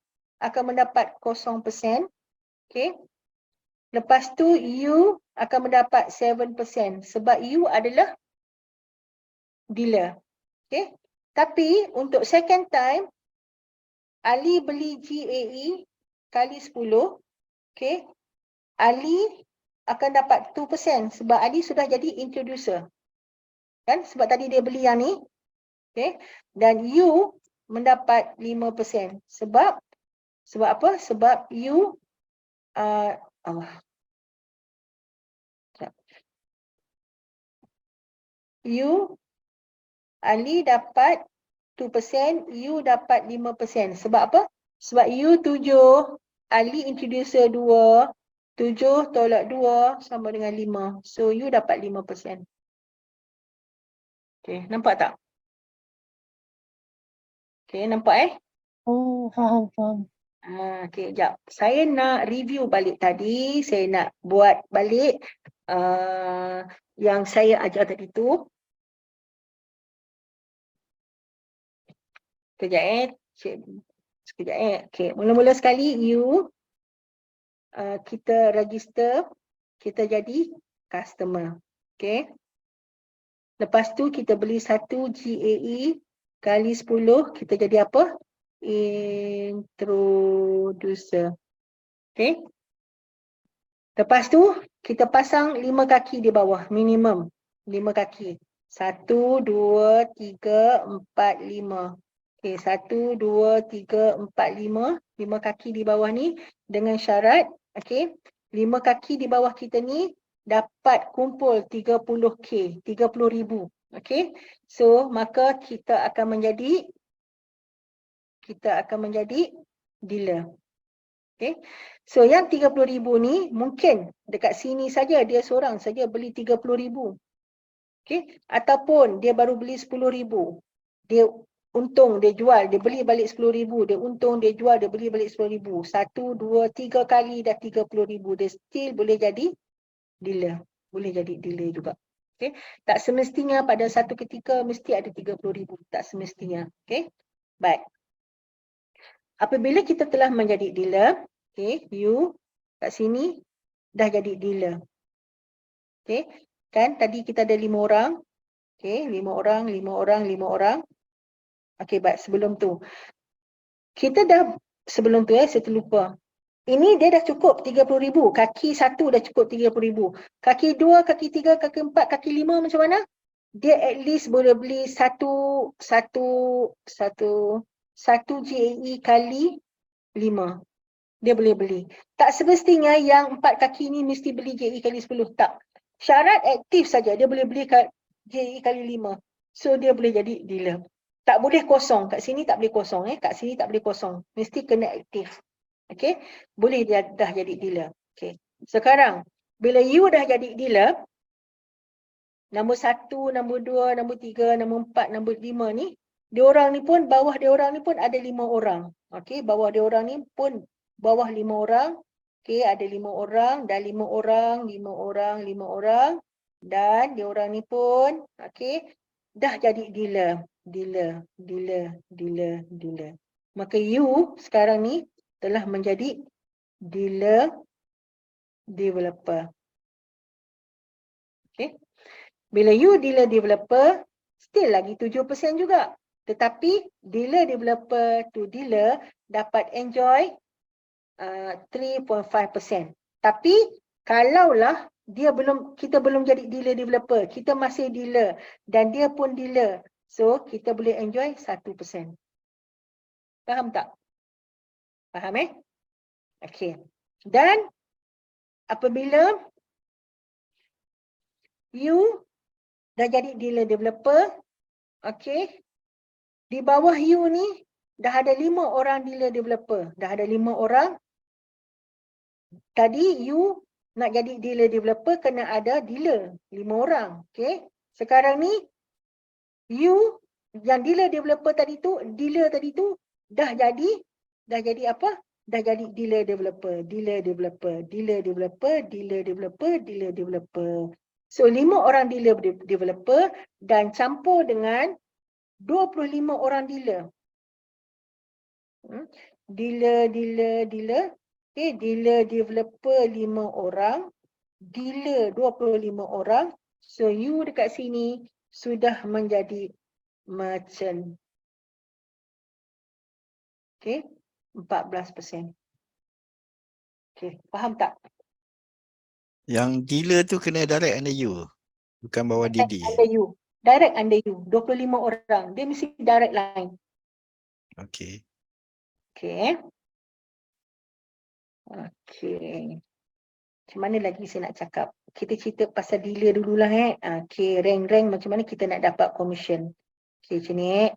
akan mendapat 0%. Okay. Lepas tu, you akan mendapat 7% sebab you adalah dealer. Okay. Tapi, untuk second time, Ali beli GAE kali 10. Okay. Ali akan dapat 2% sebab Ali sudah jadi introducer. Kan? Sebab tadi dia beli yang ni. Okay. Dan you mendapat 5%. Sebab apa? Sebab you Ali dapat 2%, you dapat 5%. Sebab apa? Sebab you 7, Ali introducer 2, 7 tolak 2 sama dengan 5. So, you dapat 5%. Okay, nampak tak? Okay, nampak Oh, faham. Okay, sekejap. Saya nak review balik tadi. Saya nak buat balik yang saya ajar tadi tu. Sekejap Sekejap Okay, mula-mula sekali you kita register, kita jadi customer. Okay. Lepas tu kita beli 1 GAE kali 10, kita jadi apa? Introducer. Okay. Lepas tu kita pasang 5 kaki di bawah, minimum 5 kaki. 1, 2, 3, 4, 5. Okay, 1, 2, 3, 4, 5. 5 kaki di bawah ni dengan syarat, okay, 5 kaki di bawah kita ni dapat kumpul 30K, 30,000. Okay, so maka kita akan menjadi dealer. Okay, so yang 30,000 ni mungkin dekat sini saja dia seorang saja beli 30,000. Okay, ataupun dia baru beli 10,000. Dia untung, dia jual, dia beli balik 10,000. Dia untung, dia jual, dia beli balik 10,000. 1, 2, 3 kali dah 30,000. Dia still boleh jadi dealer. Boleh jadi dealer juga. Okay, tak semestinya pada satu ketika mesti ada 30,000. Tak semestinya. Okay, baik. Apabila kita telah menjadi dealer, okay, you kat sini dah jadi dealer. Okay, kan tadi kita ada 5 orang. Okay, 5 orang. Okay, baik, sebelum tu. Sebelum tu saya terlupa. Ini dia dah cukup 30,000. Kaki 1 dah cukup 30,000. Kaki 2, kaki 3, kaki 4, kaki 5 macam mana? Dia at least boleh beli satu GAE kali 5. Dia boleh beli. Tak semestinya yang 4 kaki ni mesti beli GAE kali 10. Tak. Syarat aktif saja. Dia boleh beli GAE kali 5. So, dia boleh jadi dealer. Tak boleh kosong. Kat sini tak boleh kosong. Kat sini tak boleh kosong. Mesti kena aktif. Okay. Boleh dia dah jadi dealer. Okay. Sekarang, bila you dah jadi dealer, nombor 1, nombor 2, nombor 3, nombor 4, nombor 5 ni, diorang ni pun, bawah diorang ni pun ada 5 orang. Okay. Bawah diorang ni pun, bawah 5 orang. Okay. Ada 5 orang, dah 5 orang, 5 orang, 5 orang. Dan diorang ni pun, okay, dah jadi dealer. Dealer. Maka you sekarang ni telah menjadi dealer developer. Okay. Bila you dealer developer, still lagi 7% juga. Tetapi dealer developer to dealer dapat enjoy 3.5%. Tapi kalaulah kita belum jadi dealer developer, kita masih dealer dan dia pun dealer, so kita boleh enjoy 1%. Faham tak? Faham Okay. Dan apabila you dah jadi dealer developer, okay, di bawah you ni dah ada 5 orang dealer developer. Dah ada 5 orang. Tadi you nak jadi dealer developer kena ada dealer 5 orang. Okay. Sekarang ni you yang dealer developer tadi tu, dealer tadi tu dah jadi apa? Dah jadi dealer developer, dealer developer, dealer developer, dealer developer, dealer developer. So 5 orang dealer developer dan campur dengan 25 orang dealer. Dealer. Okay, dealer developer 5 orang, dealer 25 orang. So you dekat sini sudah menjadi merchant. Okay, 14%. Okay, faham tak? Yang dealer tu kena direct under you. Bukan bawah Direct DD. under you. Direct under you. 25 orang. Dia mesti direct line. Okay. Okay. Okay. Macam mana lagi saya nak cakap? Kita cerita pasal dealer dululah Okay, rank-rank macam mana kita nak dapat commission. Okay, macam ni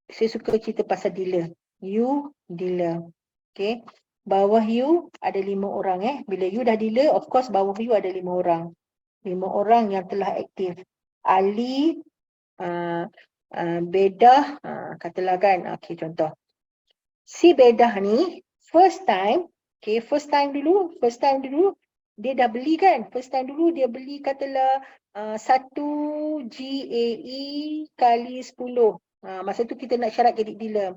Saya suka cerita pasal dealer. You, dealer. Okay. Bawah you ada 5 orang Bila you dah dealer, of course bawah you ada 5 orang. 5 orang yang telah aktif. Ali, Bedah, katalah kan. Okay, contoh. Si Bedah ni, first time dulu, dia dah beli kan. First time dulu dia beli katalah 1 GAE kali 10. Masa tu kita nak syarat jadi dealer.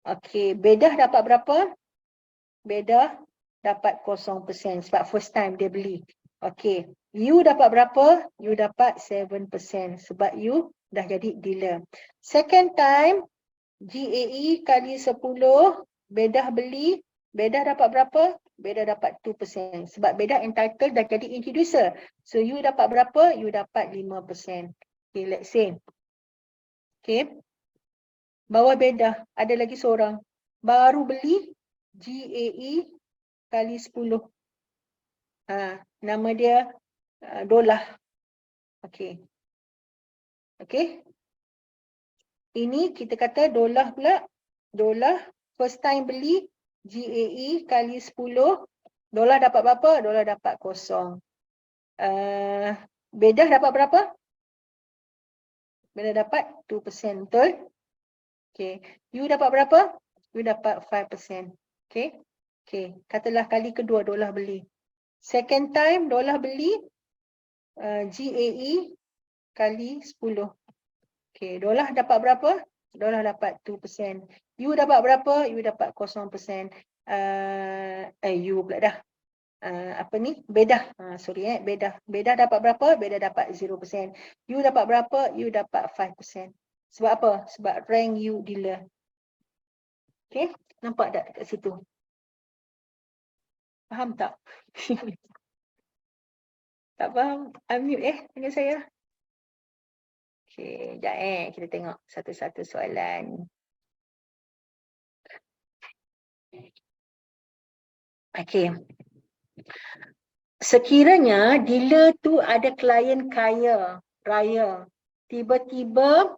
Okay, Bedah dapat berapa? Bedah dapat 0% sebab first time dia beli. Okay, you dapat berapa? You dapat 7% sebab you dah jadi dealer. Second time, GAE kali 10, Bedah beli, Bedah dapat berapa? Bedah dapat 2% sebab Bedah entitled dah jadi introducer. So you dapat berapa? You dapat 5%. Okay, let's say. Okay. Bawah Bedah ada lagi seorang. Baru beli GAE kali 10. Nama dia Dolah. Okay. Okay. Ini kita kata Dolah pula. Dolah first time beli GAE kali 10. Dolah dapat berapa? Dolah dapat 0. Bedah dapat berapa? Bedah dapat 2%. Betul? Okay. You dapat berapa? You dapat 5%. Okay. Okay. Katalah kali kedua Dolah beli. Second time Dolah beli GAE kali 10. Okay. Dolah dapat berapa? Dolah dapat 2%. You dapat berapa? You dapat 0%. You pula dah. Bedah. Bedah. Bedah dapat berapa? Bedah dapat 0%. You dapat berapa? You dapat 5%. Sebab apa? Sebab rank you dealer. Okay? Nampak tak kat situ? Faham tak? Tak faham? Unmute dengan saya. Okay, sekejap kita tengok satu-satu soalan. Okay. Sekiranya dealer tu ada klien kaya, raya. Tiba-tiba,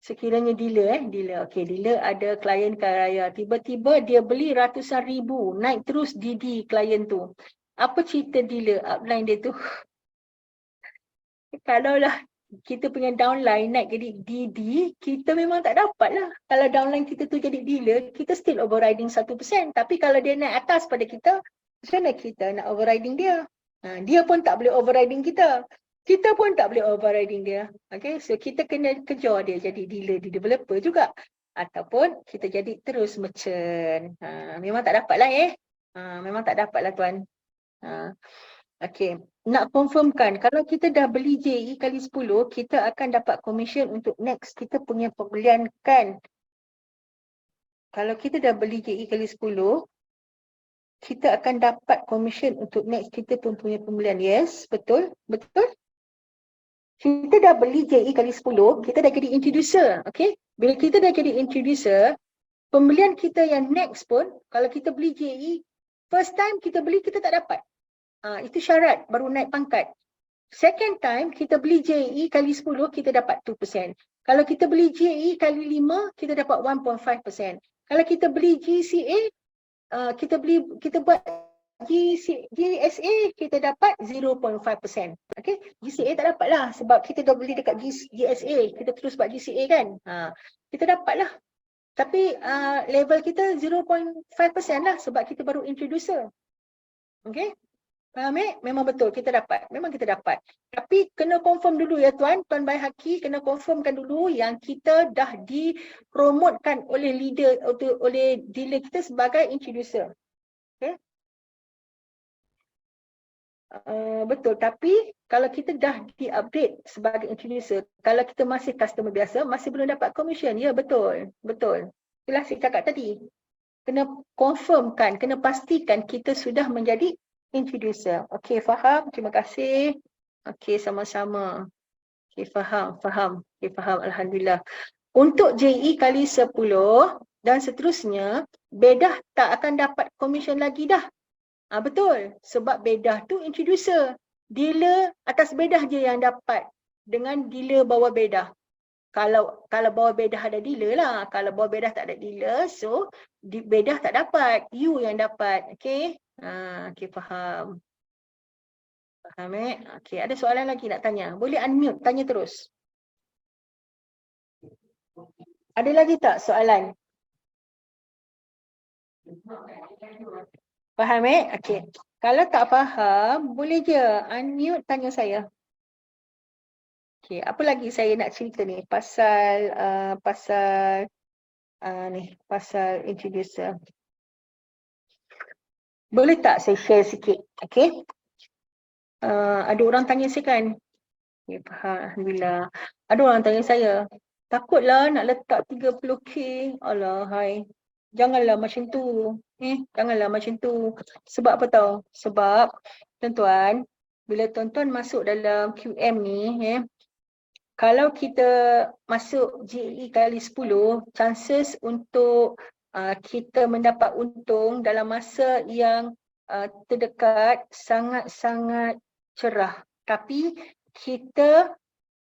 sekiranya dealer, okay, dealer ada klien kaya raya. Tiba-tiba dia beli ratusan ribu, naik terus DD klien tu. Apa cerita dealer, upline dia tu? Kalaulah kita punya downline naik jadi DD, kita memang tak dapat lah. Kalau downline kita tu jadi dealer, kita still overriding 1%. Tapi kalau dia naik atas pada kita, macam mana kita nak overriding dia? Dia pun tak boleh overriding kita. Kita pun tak boleh overriding dia. Okay, so kita kena kejar dia jadi dealer di developer juga. Ataupun kita jadi terus merchant. Memang tak dapat lah memang tak dapat lah tuan. Okay, nak confirmkan kalau kita dah beli JE kali 10, kita akan dapat commission untuk next kita punya pembelian kan? Kalau kita dah beli JE kali 10, kita akan dapat commission untuk next kita pun punya pembelian. Yes, betul? Betul? Kita dah beli JE kali 10, kita dah jadi introducer. Okay? Bila kita dah jadi introducer, pembelian kita yang next pun, kalau kita beli JE, first time kita beli kita tak dapat. Itu syarat baru naik pangkat. Second time kita beli JAE kali 10 kita dapat 2%. Kalau kita beli JAE kali 5 kita dapat 1.5%. Kalau kita beli GCA kita buat GSA kita dapat 0.5%. Okay, GCA tak dapat lah sebab kita dah beli dekat GSA, kita terus buat GCA kan. Kita dapat lah. Tapi level kita 0.5% lah sebab kita baru introducer. Okay. Faham Memang betul kita dapat. Memang kita dapat. Tapi kena confirm dulu ya Tuan Baihaqi, kena confirmkan dulu yang kita dah dipromotkan oleh leader, oleh dealer kita sebagai introducer. Okay. Betul, tapi kalau kita dah di-upgrade sebagai introducer, kalau kita masih customer biasa, masih belum dapat commission. Ya betul, betul. Itulah saya cakap tadi. Kena confirmkan, kena pastikan kita sudah menjadi introducer. Okey, faham. Terima kasih. Okey, sama-sama. Okey, faham. Okey, faham. Alhamdulillah. Untuk JE kali 10 dan seterusnya, bedah tak akan dapat komisen lagi dah. Betul. Sebab bedah tu introducer. Dealer atas bedah je yang dapat dengan dealer bawah bedah. Kalau bawah bedah ada dealer lah. Kalau bawah bedah tak ada dealer, so bedah tak dapat. You yang dapat. Okey. Okey, faham. Faham Okey, ada soalan lagi nak tanya? Boleh unmute, tanya terus. Ada lagi tak soalan? Faham Okey. Kalau tak faham, boleh je unmute tanya saya. Okey, apa lagi saya nak cerita ni? Pasal introducer. Boleh tak saya share sikit? Okey. Ada orang tanya saya kan? Okay, faham. Alhamdulillah. Ada orang tanya saya, takutlah nak letak 30k. Alah, hai. Janganlah macam tu. Janganlah macam tu. Sebab apa tahu? Sebab, tuan-tuan, bila tuan-tuan masuk dalam QM ni, kalau kita masuk JE kali 10, chances untuk kita mendapat untung dalam masa yang terdekat sangat-sangat cerah. Tapi kita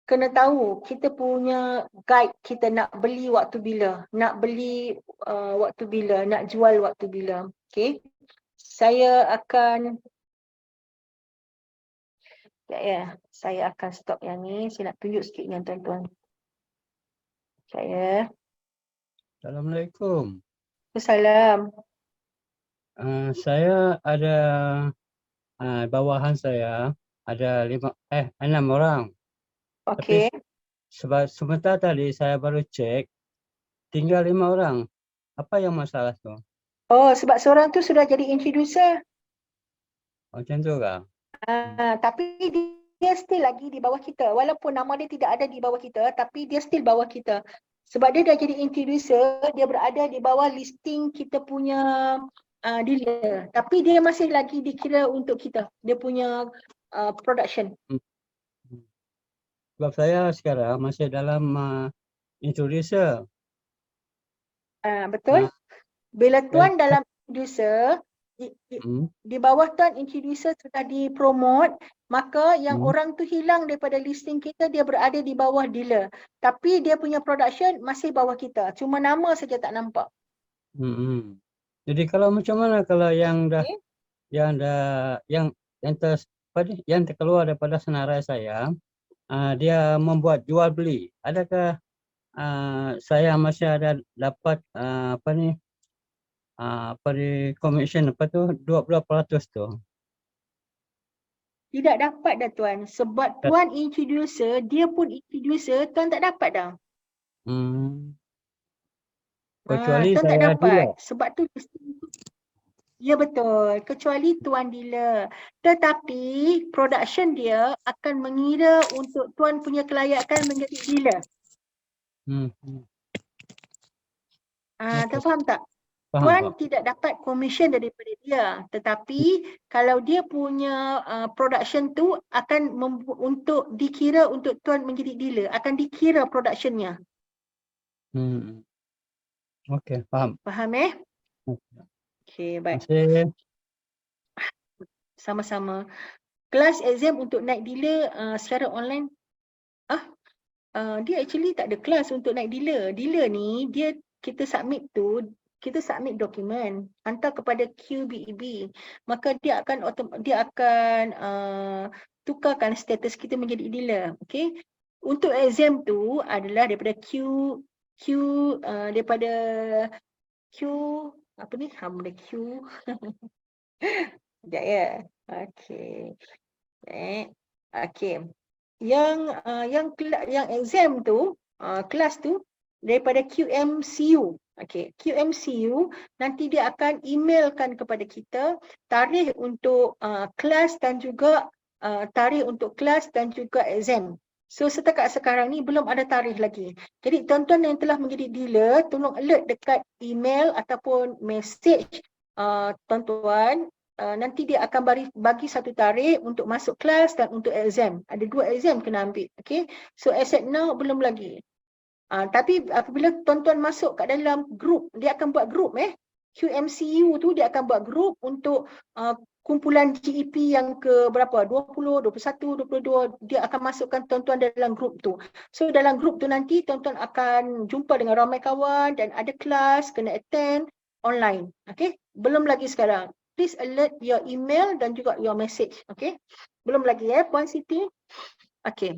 kena tahu kita punya guide, kita nak beli waktu bila, nak beli waktu bila, nak jual waktu bila. Okay. Saya akan saya akan stop yang ni. Saya nak tunjuk sikit dengan tuan-tuan. Assalamualaikum. Salam. Saya ada bawahan saya ada 6 orang. Okey. Sebab sebentar tadi saya baru cek tinggal 5 orang. Apa yang masalah tu? Oh, sebab seorang tu sudah jadi introducer. Macam tu kah? Tapi dia still lagi di bawah kita. Walaupun nama dia tidak ada di bawah kita, tapi dia still bawah kita. Sebab dia dah jadi introducer, dia berada di bawah listing kita punya dealer. Tapi dia masih lagi dikira untuk kita. Dia punya production. Sebab saya sekarang masih dalam introducer. Betul. Bila tuan dalam introducer, di bawah tuan introducer sudah dipromote, maka yang orang tu hilang daripada listing kita, dia berada di bawah dealer. Tapi dia punya production masih bawah kita. Cuma nama saja tak nampak. Jadi kalau macam mana kalau yang dah yang terkeluar daripada senarai saya, dia membuat jual beli, adakah saya masih ada dapat commission 20% tu? Tidak dapat dah tuan. Sebab tuan introducer, dia pun introducer, tuan tak dapat dah. Kecuali tuan tak saya dapat. dealer. Sebab tu ya betul. Kecuali tuan dealer. Tetapi production dia akan mengira untuk tuan punya kelayakan menjadi dealer. Tak faham tak? Tuan tidak dapat komisen daripada dia, tetapi kalau dia punya production tu akan untuk dikira untuk tuan menjadi dealer, akan dikira productionnya. Okey, faham. Faham Okey, baik. Terima kasih. Sama-sama. kelas exam untuk naik dealer secara online. Dia actually tak ada kelas untuk naik dealer. Dealer ni kita submit dokumen, hantar kepada QBEB, maka dia akan tukarkan status kita menjadi dealer. Okay. Untuk exam tu adalah daripada daripada Q apa ni? Benda Q. Sekejap ya. Okay. Okay. Yang exam tu, kelas tu daripada QMCU. Okay, QMCU nanti dia akan emailkan kepada kita tarikh untuk kelas dan juga exam. So setakat sekarang ni belum ada tarikh lagi. Jadi tuan-tuan yang telah menjadi dealer, tolong alert dekat email ataupun message tuan-tuan. Nanti dia akan bagi satu tarikh untuk masuk kelas dan untuk exam. Ada 2 exam kena ambil. Okay, so as at now belum lagi. Tapi apabila tuan-tuan masuk kat dalam grup, dia akan buat grup QMCU tu dia akan buat grup untuk kumpulan GEP yang ke berapa? 20, 21, 22, dia akan masukkan tuan-tuan dalam grup tu. So dalam grup tu nanti tuan-tuan akan jumpa dengan ramai kawan dan ada kelas, kena attend online. Okay, belum lagi sekarang. Please alert your email dan juga your message. Okay, belum lagi Puan Siti. Okay.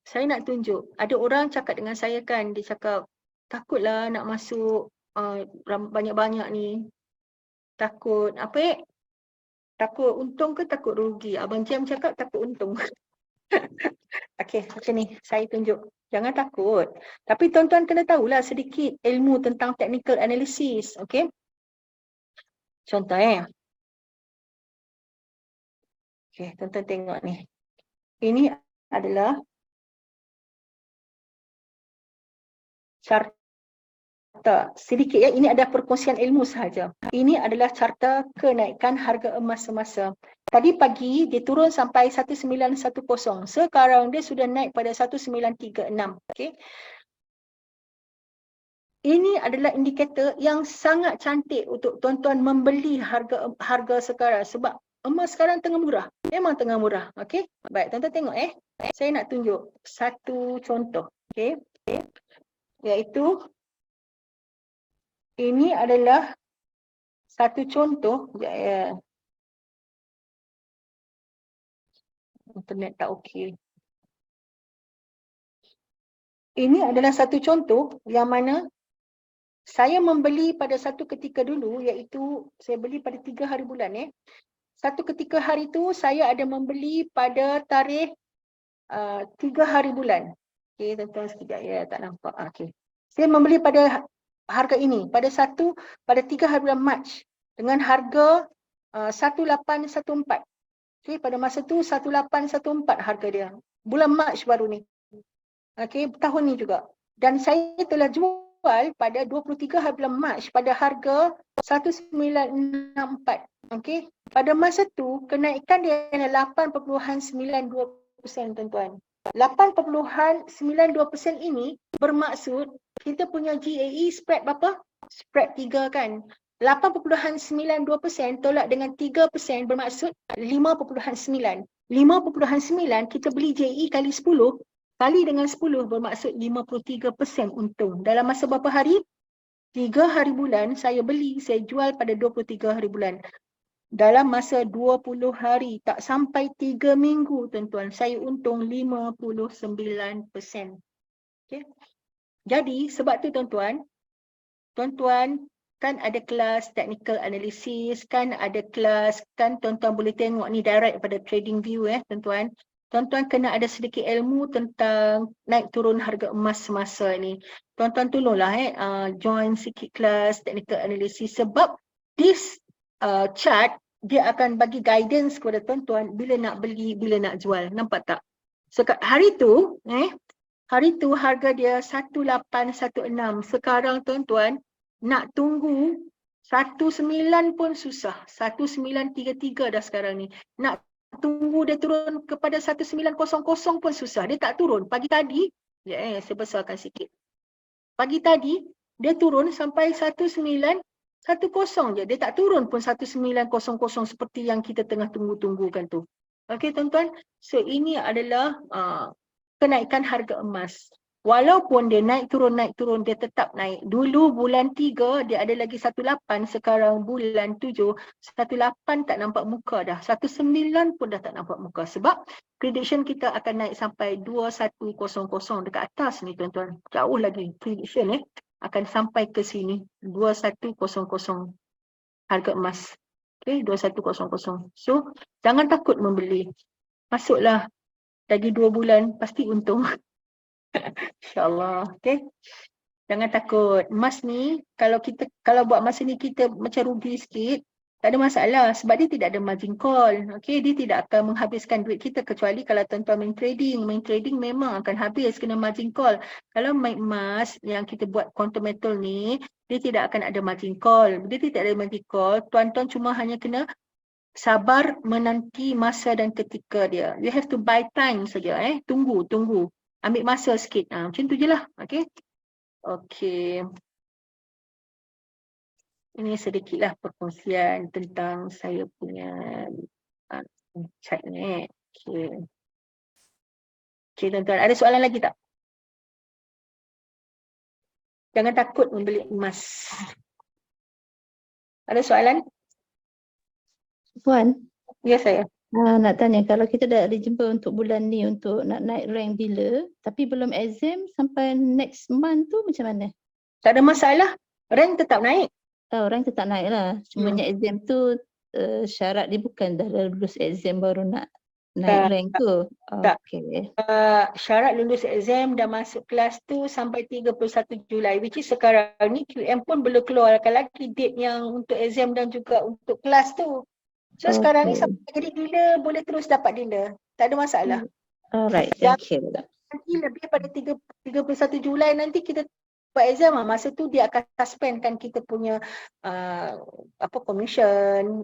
Saya nak tunjuk, ada orang cakap dengan saya kan, dia cakap takutlah nak masuk banyak-banyak ni. Takut apa takut untung ke takut rugi? Abang Jam cakap takut untung. Okey, macam ni saya tunjuk. Jangan takut. Tapi tuan-tuan kena tahulah sedikit ilmu tentang technical analysis. Okey. Contoh Okey, tuan-tuan tengok ni. Ini adalah carta sedikit ini ada perkongsian ilmu sahaja. Ini adalah carta kenaikan harga emas semasa. Tadi pagi dia turun sampai 1910. Sekarang dia sudah naik pada 1936. Okey. Ini adalah indikator yang sangat cantik untuk tuan-tuan membeli harga sekarang sebab emas sekarang tengah murah. Memang tengah murah. Okey. Baik, tuan-tuan tengok Saya nak tunjuk satu contoh. Okey. Iaitu ini adalah satu contoh. Internet tak okey. Ini adalah satu contoh yang mana saya membeli pada satu ketika dulu, iaitu saya beli pada 3 hari bulan. Satu ketika hari tu saya ada membeli pada tarikh 3 hari bulan. Okey, tuan-tuan sekejap tak nampak. Okey. Saya membeli pada harga ini pada 3 hari bulan Mac dengan harga 1814. Okey, pada masa tu 1814 harga dia. Bulan Mac baru ni. Okey, tahun ni juga. Dan saya telah jual pada 23 hari bulan Mac pada harga 1964. Okey. Pada masa tu kenaikan dia adalah 8.92%, tuan-tuan. 8.92% ini bermaksud kita punya GAE spread berapa? Spread 3 kan. 8.92% tolak dengan 3% bermaksud 5.9. 5.9 kita beli GAE kali 10 kali dengan 10 bermaksud 53% untung. Dalam masa berapa hari? 3 hari bulan saya beli, saya jual pada 23 hari bulan. Dalam masa 20 hari, tak sampai 3 minggu tuan-tuan, saya untung 59%. Okay. Jadi sebab tu tuan-tuan kan ada kelas technical analysis, kan ada kelas, kan tuan-tuan boleh tengok ni direct pada TradingView tuan-tuan. Tuan-tuan kena ada sedikit ilmu tentang naik turun harga emas semasa ni. Tuan-tuan tolonglah join sikit kelas technical analysis sebab this chart dia akan bagi guidance kepada tuan-tuan bila nak beli, bila nak jual. Nampak tak? Hari tu harga dia 1816. Sekarang tuan-tuan nak tunggu 19 pun susah. 1933 dah sekarang ni. Nak tunggu dia turun kepada 1900 pun susah. Dia tak turun. Pagi tadi, saya besarkan sikit. Pagi tadi dia turun sampai 1910. 1-0 je. Dia tak turun pun 1900 seperti yang kita tengah tunggu-tunggukan tu. Okey tuan-tuan. So ini adalah kenaikan harga emas. Walaupun dia naik turun, dia tetap naik. Dulu bulan 3 dia ada lagi 18, sekarang bulan 7, 18 tak nampak muka dah. 19 pun dah tak nampak muka. Sebab prediction kita akan naik sampai 2100 dekat atas ni tuan-tuan. Jauh lagi prediction akan sampai ke sini. 2100 harga emas. Okay, 2100. So, jangan takut membeli. Masuklah. Lagi 2 bulan pasti untung. InsyaAllah. Okay. Jangan takut. Emas ni, kalau buat masa ni kita macam rugi sikit, tak ada masalah sebab dia tidak ada margin call. Okay, dia tidak akan menghabiskan duit kita kecuali kalau tuan-tuan main trading. Main trading memang akan habis kena margin call. Kalau main emas yang kita buat quantum metal ni, dia tidak akan ada margin call. Dia tidak ada margin call, tuan-tuan cuma hanya kena sabar menanti masa dan ketika dia. You have to buy time saja. Tunggu. Ambil masa sikit. Macam tu je lah. Okay. Okay. Ini sedikitlah perkongsian tentang saya punya chat ni. Okay. Okay tuan-tuan. Ada soalan lagi tak? Jangan takut membeli emas. Ada soalan? Puan, Ya saya. nak tanya, kalau kita dah eligible untuk bulan ni untuk nak naik rank dealer tapi belum exam sampai next month tu macam mana? Tak ada masalah. Rank tetap naik. Rank tetap naik lah. Cumanya exam tu syarat dia bukan dah lulus exam baru nak naik rank tu. tak. Okay. Syarat lulus exam dan masuk kelas tu sampai 31 Julai. Which is sekarang ni QM pun belum keluarkan lagi date yang untuk exam dan juga untuk kelas tu. So sekarang ni sampai jadi dealer boleh terus dapat dealer. Tak ada masalah. Alright, thank you. Nanti lebih pada 31 Julai nanti kita buat exam, masa tu dia akan suspendkan kita punya commission,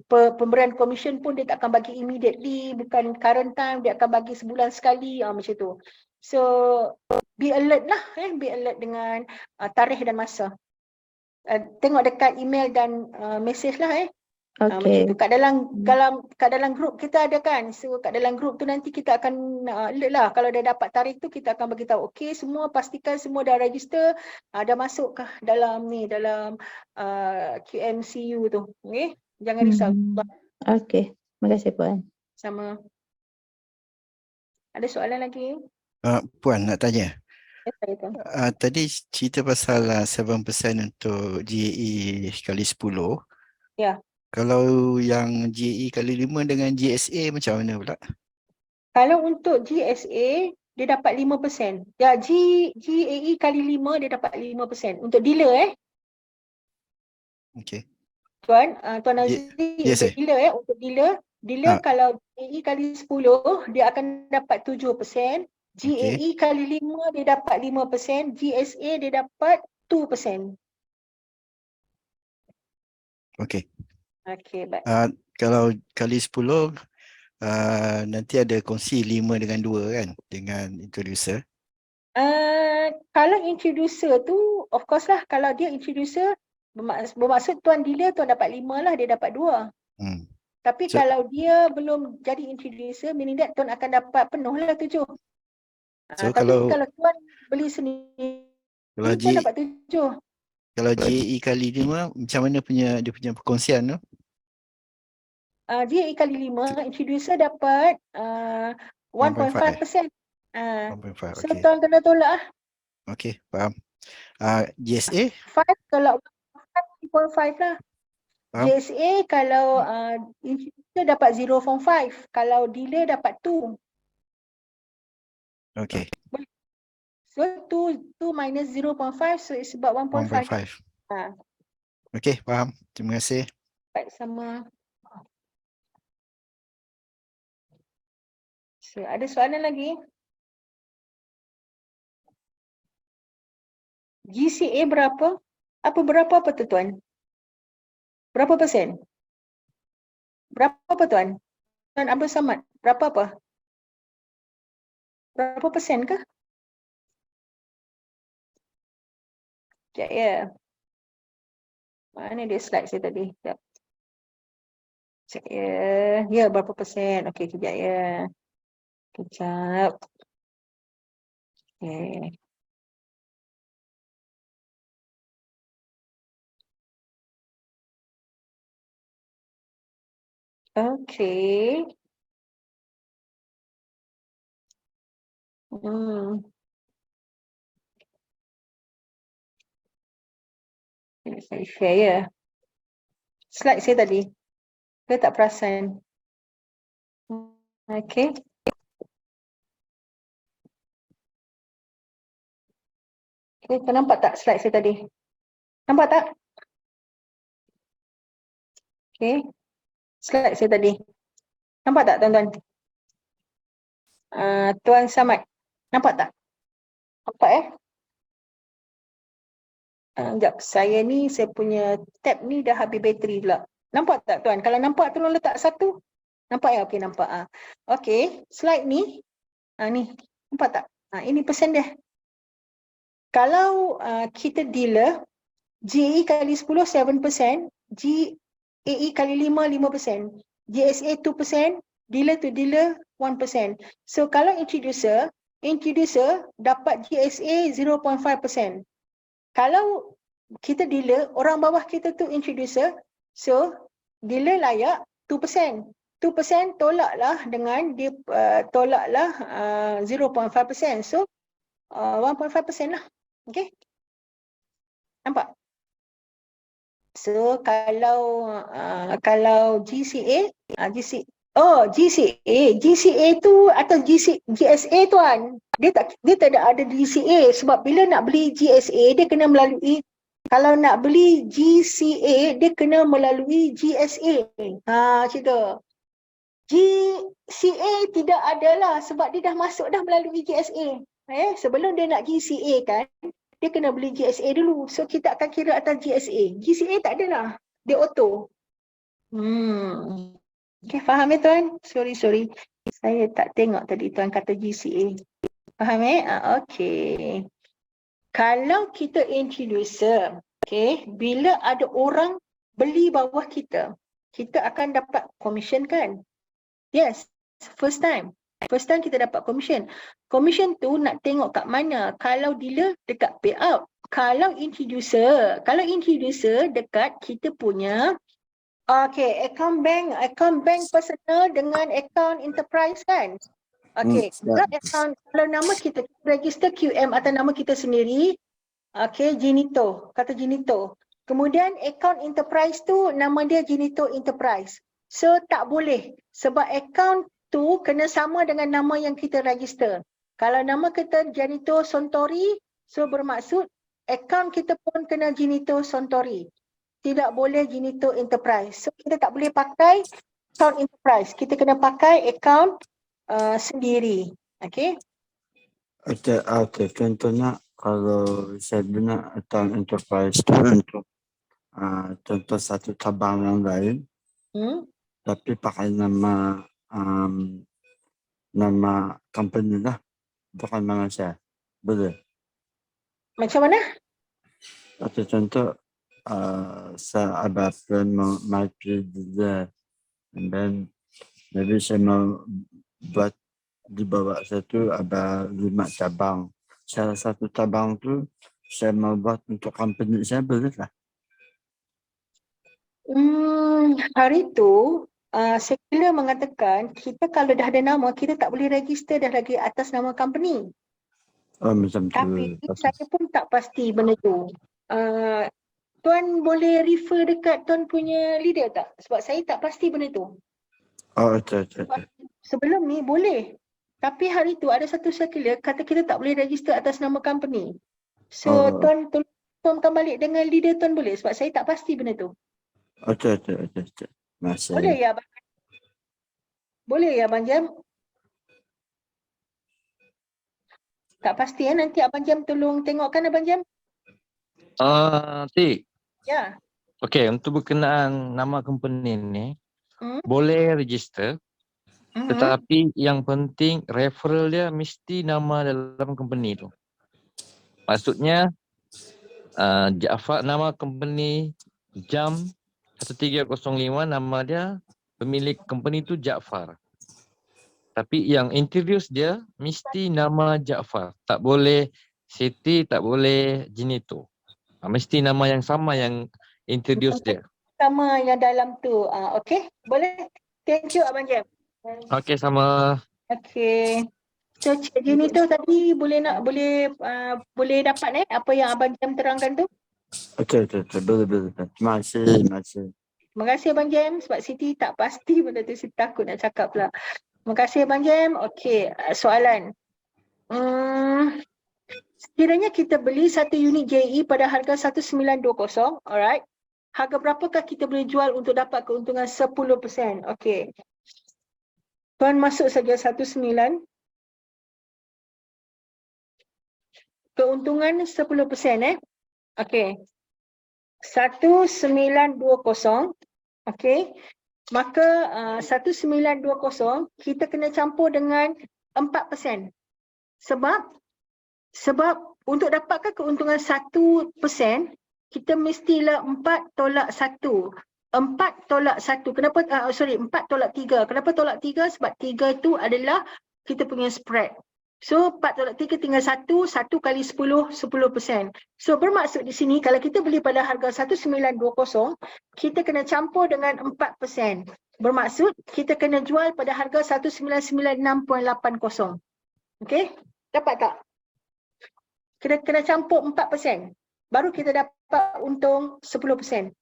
pemberian commission pun dia tak akan bagi immediately, bukan current time, dia akan bagi sebulan sekali, macam tu. So be alert lah, be alert dengan tarikh dan masa. Tengok dekat email dan message lah macam tu. Kat dalam grup kita ada kan. So kat dalam grup tu nanti kita akan alert lah. Kalau dah dapat tarikh tu kita akan bagi tahu. Okey, semua pastikan semua dah register, dah masuk kah dalam QMCU tu. Okey, jangan risau. Okey, terima kasih Puan. Sama. Ada soalan lagi? Puan nak tanya. Ya, saya tahu. Tadi cerita pasal 7% untuk GAE kali 10. Ya. Kalau yang GAE kali 5 dengan GSA macam mana pula? Kalau untuk GSA, dia dapat 5%. Ya, GAE kali 5, dia dapat 5%. Untuk dealer Okey. Tuan Nazri, Yes, untuk dealer untuk dealer kalau GAE kali 10, dia akan dapat 7%. GAE kali 5, dia dapat 5%. GSA, dia dapat 2%. Okey. Okey, baik. Kalau kali 10 nanti ada kongsi 5 dengan 2 kan dengan introducer. Kalau introducer tu of course lah, kalau dia introducer bermaksud tuan dealer tuan dapat 5 lah, dia dapat 2. Tapi kalau dia belum jadi introducer, meaning that tuan akan dapat penuh lah 7. Tapi kalau tuan beli sendiri, tuan dapat 7. Kalau GAE kali 5, macam mana dia punya perkongsian tu? GAE kali 5, introducer dapat 1.5%. 1.5, so okey. tuan kena tolak lah. Okey, faham. GSA? 5 kalau 1.5 lah. Faham. GSA kalau introducer dapat 0.5. Kalau dealer dapat 2. Okey. So 2 minus 0.5, so it's about 1.5. 1.5. Okey, faham. Terima kasih. Baik, sama. So, ada soalan lagi? GCA berapa? Berapa tu tuan? Berapa persen? Berapa apa tuan? Tuan Abdul Samad, berapa apa? Berapa persen ke? Ya. Mana dia slide saya tadi? Sekejap. Ya, berapa persen? Okey, kejap ya. Kejap. Okey. Okey. Saya share ya. Slide saya tadi. Saya tak perasan. Okey. Okay, kau nampak tak slide saya tadi? Nampak tak? Okey. Slide saya tadi. Nampak tak tuan-tuan? Tuan Samad. Nampak tak? Nampak Sekejap. Saya punya tab ni dah habis bateri pula. Nampak tak tuan? Kalau nampak tolong letak satu. Nampak ya? Okey, nampak. Okey, slide ni. Ni. Nampak tak? Ini persen dia. Kalau kita dealer, GAE kali 10, 7%. GAE kali 5, 5%. GSA 2%. Dealer to dealer, 1%. So, kalau introducer dapat GSA 0.5%. Kalau kita dealer, orang bawah kita tu introducer, so dealer layak 2%. 2% tolaklah dengan dia tolaklah 0.5%. So 1.5% lah. Okey. Nampak? So kalau GCA GCA tu atau GSA tuan. Dia tak ada GCA sebab bila nak beli GSA dia kena melalui, kalau nak beli GCA dia kena melalui GSA. Macam tu. GCA tidak adalah sebab dia dah masuk dah melalui GSA. Sebelum dia nak GCA kan, dia kena beli GSA dulu. So kita akan kira atas GSA. GCA tak adalah. Dia auto. Okay, faham tuan? Sorry. Saya tak tengok tadi tuan kata GCA. Faham Okay. Kalau kita introducer, okay, bila ada orang beli bawah kita, kita akan dapat commission kan? Yes, first time. First time kita dapat commission. Commission tu nak tengok kat mana. Kalau dealer dekat payout. Kalau introducer dekat kita punya account bank personal dengan account enterprise kan? Kalau nama kita register QM atas nama kita sendiri, Jinito, kata Jinito. Kemudian account enterprise tu nama dia Jinito Enterprise. So tak boleh sebab account tu kena sama dengan nama yang kita register. Kalau nama kita Jinito Sontori, so bermaksud account kita pun kena Jinito Sontori. Tidak boleh Jinito Enterprise. So kita tak boleh pakai account enterprise. Kita kena pakai account sendiri. Okay. Okay. Contohnya kalau saya guna account enterprise tu untuk contoh satu cabang yang lain. Tapi pakai nama company lah. Bukan nama saya. Boleh? Macam mana? Atau contoh saya ada plan my dealer, and then maybe saya mau buat di bawah saya tu ada 5 cabang. Salah satu cabang tu saya mau buat untuk company saya, boleh lah? Hari tu Sekila mengatakan kita kalau dah ada nama kita tak boleh register dah lagi atas nama company. Macam tu. Tapi saya pun tak pasti benda tu. Tuan boleh refer dekat tuan punya leader tak? Sebab saya tak pasti benda tu. Okay. Sebelum ni boleh. Tapi hari tu ada satu circular kata kita tak boleh register atas nama company. So tuan tuan balik dengan leader tuan boleh? Sebab saya tak pasti benda tu. Okay. Masih. Boleh ya Abang? Boleh ya Abang Jam? Tak pasti nanti Abang Jam tolong tengokkan Abang Jam. Tik. Ya. Okey, untuk berkenaan nama company ni, boleh register. Tetapi yang penting referral dia mesti nama dalam company tu. Maksudnya Jaafar, nama company jam 13.05 nama dia pemilik company tu Jaafar. Tapi yang introduce dia mesti nama Jaafar. Tak boleh Siti, tak boleh Jinito. Mesti nama yang sama yang introduce dia. Sama yang dalam tu. Okey, boleh. Thank you Abang Jem. Okey, sama. Okey. So Cik Jinito tadi boleh dapat apa yang Abang Jem terangkan tu? Okey, boleh. Terima kasih. Terima kasih Abang Jem sebab Siti tak pasti benda tu, Siti takut nak cakap pula. Terima kasih Abang Jem. Okey, soalan. Sekiranya kita beli satu unit JE pada harga 1920, alright. Harga berapakah kita boleh jual untuk dapat keuntungan 10%? Okey. Tuan masuk saja 19. Keuntungan 10%. Okey. 1920. Okey. Maka 1920 kita kena campur dengan 4%. Sebab untuk dapatkan keuntungan 1%, kita mestilah 4 tolak 1. 4 tolak 1. Kenapa 4 tolak 3. Kenapa tolak 3? Sebab 3 itu adalah kita punya spread. So 4 tolak 3 tinggal 1. 1 kali 10, 10%. So bermaksud di sini kalau kita beli pada harga 1920, kita kena campur dengan 4%. Bermaksud kita kena jual pada harga 1996.80. Okey? Dapat tak? Kena campur 4%. Baru kita dapat untung 10%.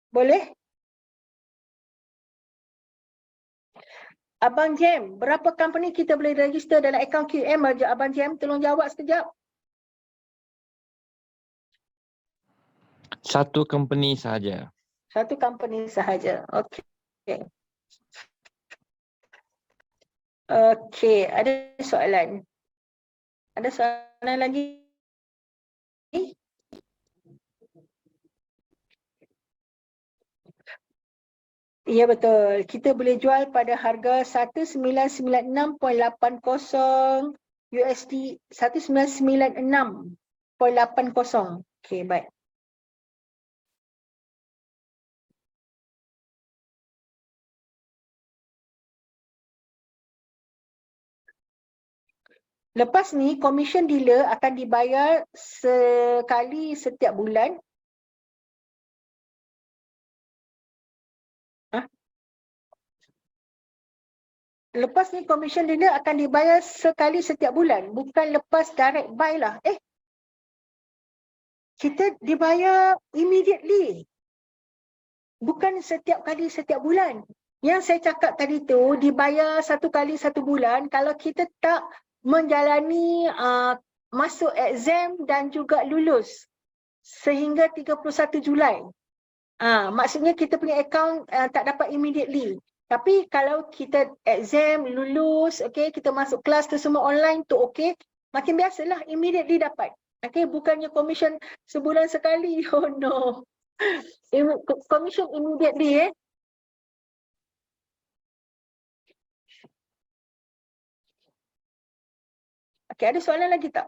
Boleh? Abang Jem, berapa company kita boleh register dalam akaun QM? Abang Jem, tolong jawab sekejap. Satu company sahaja. Satu company sahaja. Okey. Okey, ada soalan? Ada soalan lagi? Ya betul. Kita boleh jual pada harga 1996.80 USD, 1996.80. Okey, baik. Lepas ni, commission dealer akan dibayar sekali setiap bulan. Lepas ni, commission dealer akan dibayar sekali setiap bulan. Bukan lepas direct buy lah. Kita dibayar immediately. Bukan setiap kali setiap bulan. Yang saya cakap tadi tu, dibayar satu kali satu bulan kalau kita tak menjalani masuk exam dan juga lulus sehingga 31 Julai. Maksudnya kita punya akaun tak dapat immediately. Tapi kalau kita exam, lulus, okay, kita masuk kelas tu semua online tu okay, makin biasalah immediately dapat. Okay, bukannya commission sebulan sekali. Oh no. Commission immediately Okay, ada soalan lagi tak?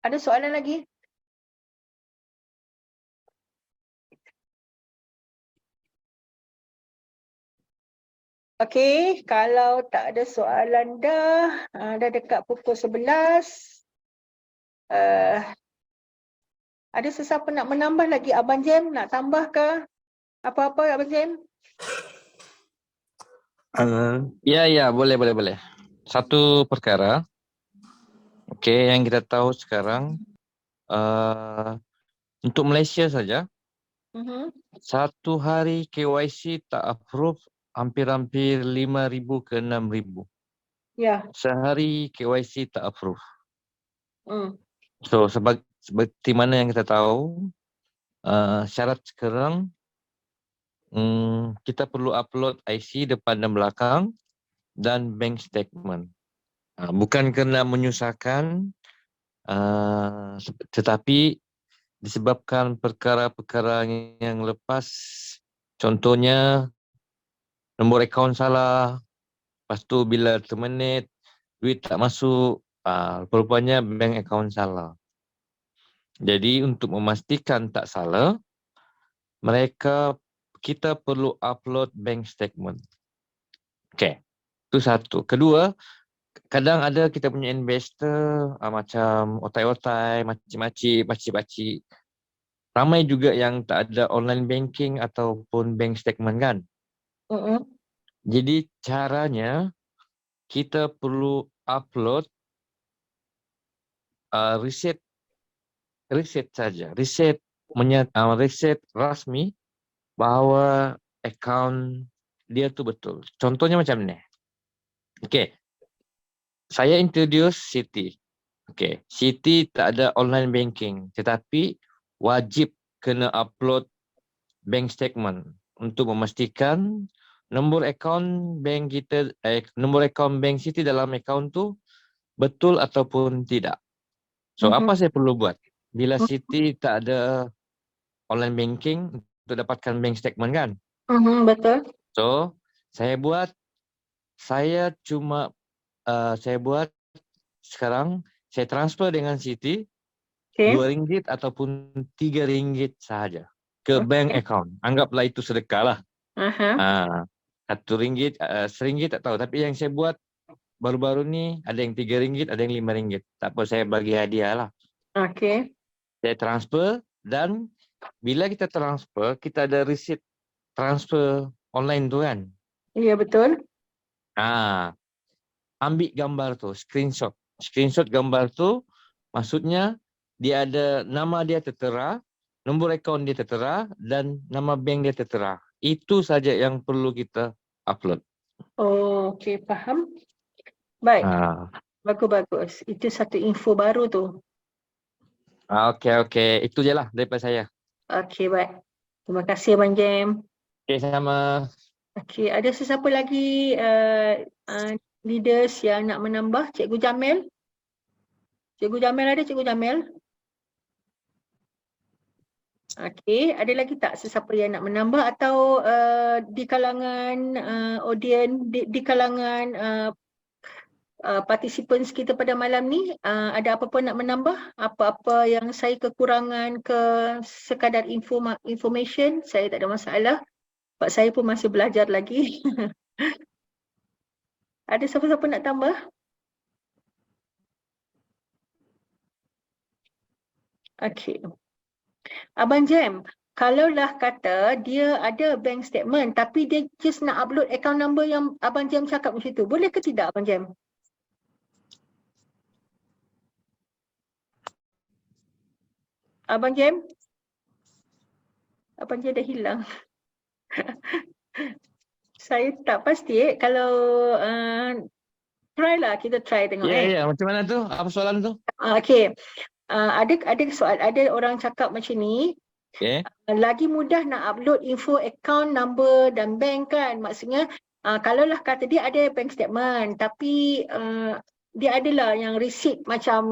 Ada soalan lagi? Okey, kalau tak ada soalan dah dekat pukul 11. Ada sesiapa nak menambah lagi? Abang Jem nak tambah ke? Apa-apa Abang Jem? Ya, boleh. Satu perkara. Okey, yang kita tahu sekarang untuk Malaysia saja, satu hari KYC tak approve hampir-hampir 5,000 ke 6,000. Ya. Sehari KYC tak approve. So seperti mana yang kita tahu, syarat sekarang kita perlu upload IC depan dan belakang dan bank statement. Bukan kerana menyusahkan, tetapi disebabkan perkara-perkara yang lepas, contohnya nombor akaun salah, lepas tu bila terminate, duit tak masuk, rupanya bank account salah. Jadi untuk memastikan tak salah, kita perlu upload bank statement. Okey, itu satu. Kedua, kadang ada kita punya investor macam otai-otai, makcik-makcik. Ramai juga yang tak ada online banking ataupun bank statement kan. Jadi caranya kita perlu upload riset saja. Riset rasmi bahawa akaun dia tu betul. Contohnya macam ni. Okey. Saya introduce Siti. Okey, Siti tak ada online banking tetapi wajib kena upload bank statement untuk memastikan nombor akaun bank kita nombor akaun bank Siti dalam akaun tu betul ataupun tidak. So apa saya perlu buat? Bila Siti tak ada online banking untuk dapatkan bank statement kan? Betul. So saya buat sekarang saya transfer dengan Siti RM2 ataupun RM3 sahaja ke bank account. Anggaplah itu sedekah lah. RM1, RM1 tak tahu. Tapi yang saya buat baru-baru ni ada yang RM3, ada yang RM5. Tak apa, saya bagi hadiah lah. Okey. Saya transfer dan bila kita transfer, kita ada receipt transfer online tu kan. Ya, betul. Ambil gambar tu, screenshot. Screenshot gambar tu maksudnya dia ada nama dia tertera, nombor akaun dia tertera dan nama bank dia tertera. Itu saja yang perlu kita upload. Oh, okey, faham. Baik, bagus. Itu satu info baru tu. Okey. Itu je lah daripada saya. Okey, baik. Terima kasih Abang Jem. Okey, sama. Okey, ada sesiapa lagi leaders yang nak menambah? Cikgu Jamil? Cikgu Jamil ada, Cikgu Jamil? Okey, ada lagi tak sesiapa yang nak menambah atau di kalangan audien, di kalangan participants kita pada malam ni, ada apa-apa nak menambah? Apa-apa yang saya kekurangan ke sekadar information, saya tak ada masalah. Sebab saya pun masih belajar lagi. Ada siapa-siapa nak tambah? Okey. Abang Jem, kalaulah kata dia ada bank statement tapi dia just nak upload account number yang Abang Jem cakap macam tu, boleh ke tidak Abang Jem? Abang Jem? Abang Jem dah hilang. Saya tak pasti kalau kita try tengok. Ya, macam mana tu? Apa soalan tu? Okey. Ada soal, ada orang cakap macam ni. Okay. Lagi mudah nak upload info account number dan bank kan. Maksudnya kalaulah kata dia ada bank statement tapi dia adalah yang receipt macam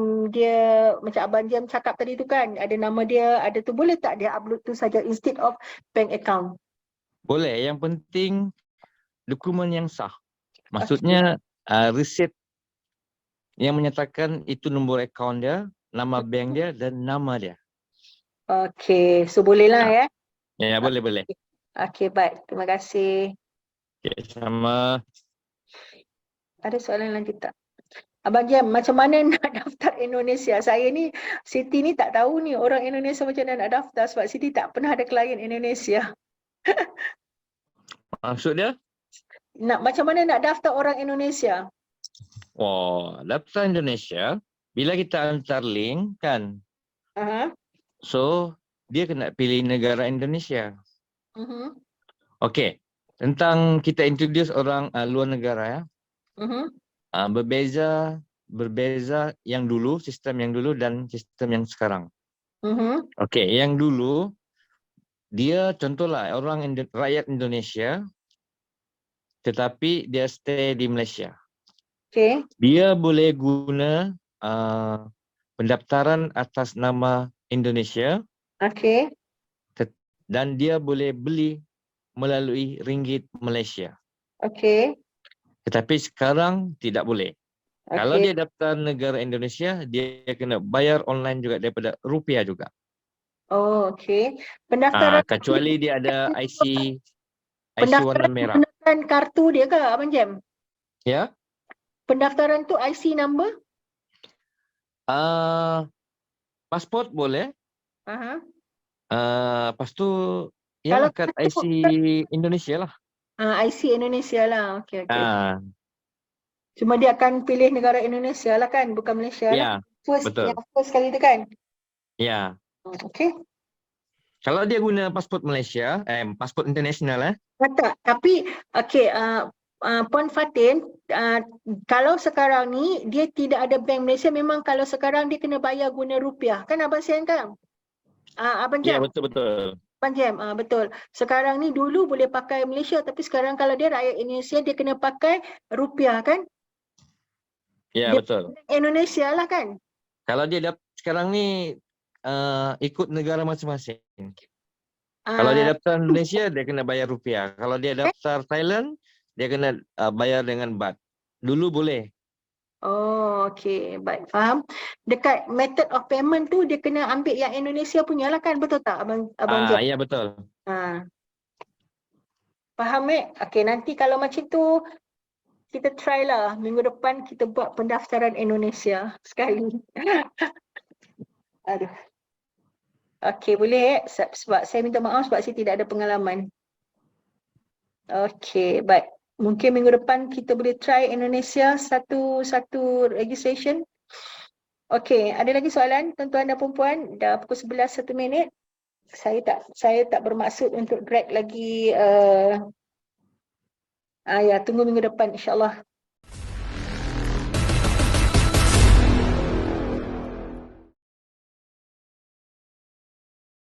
Abang Jem cakap tadi tu kan, ada nama dia, ada tu, boleh tak dia upload tu saja instead of bank account? Boleh, yang penting dokumen yang sah. Maksudnya receipt yang menyatakan itu nombor akaun dia, nama bank dia dan nama dia. Okey, so bolehlah ya? Ya, boleh. Okey, baik. Terima kasih. Okay, sama. Ada soalan lanjut tak? Abang Jem, macam mana nak daftar Indonesia? Siti ni tak tahu ni orang Indonesia macam mana nak daftar sebab Siti tak pernah ada klien Indonesia. Maksud dia? Macam mana nak daftar orang Indonesia? Daftar Indonesia, bila kita hantar link kan, so dia kena pilih negara Indonesia. Okey, tentang kita introduce orang luar negara ya. Berbeza yang dulu, sistem yang dulu dan sistem yang sekarang. Okey, yang dulu dia contohlah orang rakyat Indonesia tetapi dia stay di Malaysia. Okay. Dia boleh guna pendaftaran atas nama Indonesia. Okay. Dan dia boleh beli melalui ringgit Malaysia. Okay. Tetapi sekarang tidak boleh. Kalau Okey. dia daftar negara Indonesia, dia kena bayar online juga daripada rupiah juga. Oh, okey. Pendaftaran Kecuali dia ada IC pendaftaran warna merah. menggunakan kartu dia ke Abang Jam? Ya. Pendaftaran tu IC number? Pasport boleh. Aha. Lepas tu Kalau ya kad kartu IC Indonesia lah. IC Indonesia lah. Okey, okey. Ah, Cuma dia akan pilih negara Indonesia lah kan, bukan Malaysia lah. ya, Yang betul. first kali tu kan? Ya. Okey. Kalau dia guna pasport Malaysia, pasport international Tak, tapi okey, Puan Fatin, kalau sekarang ni dia tidak ada bank Malaysia, memang kalau sekarang dia kena bayar guna rupiah. Kan Abang Sian kan? Abang Ya, Jam? betul-betul. Abang Jam, betul. Sekarang ni dulu boleh pakai Malaysia, tapi sekarang kalau dia rakyat Indonesia, dia kena pakai rupiah kan? Ya, Dia betul. Indonesia lah kan? Kalau dia sekarang ni ikut negara masing-masing. Kalau dia daftar Indonesia, dia kena bayar rupiah. Kalau dia daftar Thailand, dia kena bayar dengan baht. Dulu boleh. Oh, okey. Baik, faham. Dekat method of payment tu, dia kena ambil yang Indonesia punya lah kan? Betul tak Abang Jam? Ya, betul. Faham, okey, nanti kalau macam tu, kita try lah. Minggu depan kita buat pendaftaran Indonesia sekali. Aduh. Okey, boleh sebab saya minta maaf sebab saya tidak ada pengalaman. Okey, baik. Mungkin minggu depan kita boleh try Indonesia satu registration. Okey, ada lagi soalan tuan-tuan dan puan-puan? Dah pukul 11 1 minit. Saya tak bermaksud untuk drag lagi. Ya, tunggu minggu depan insya-Allah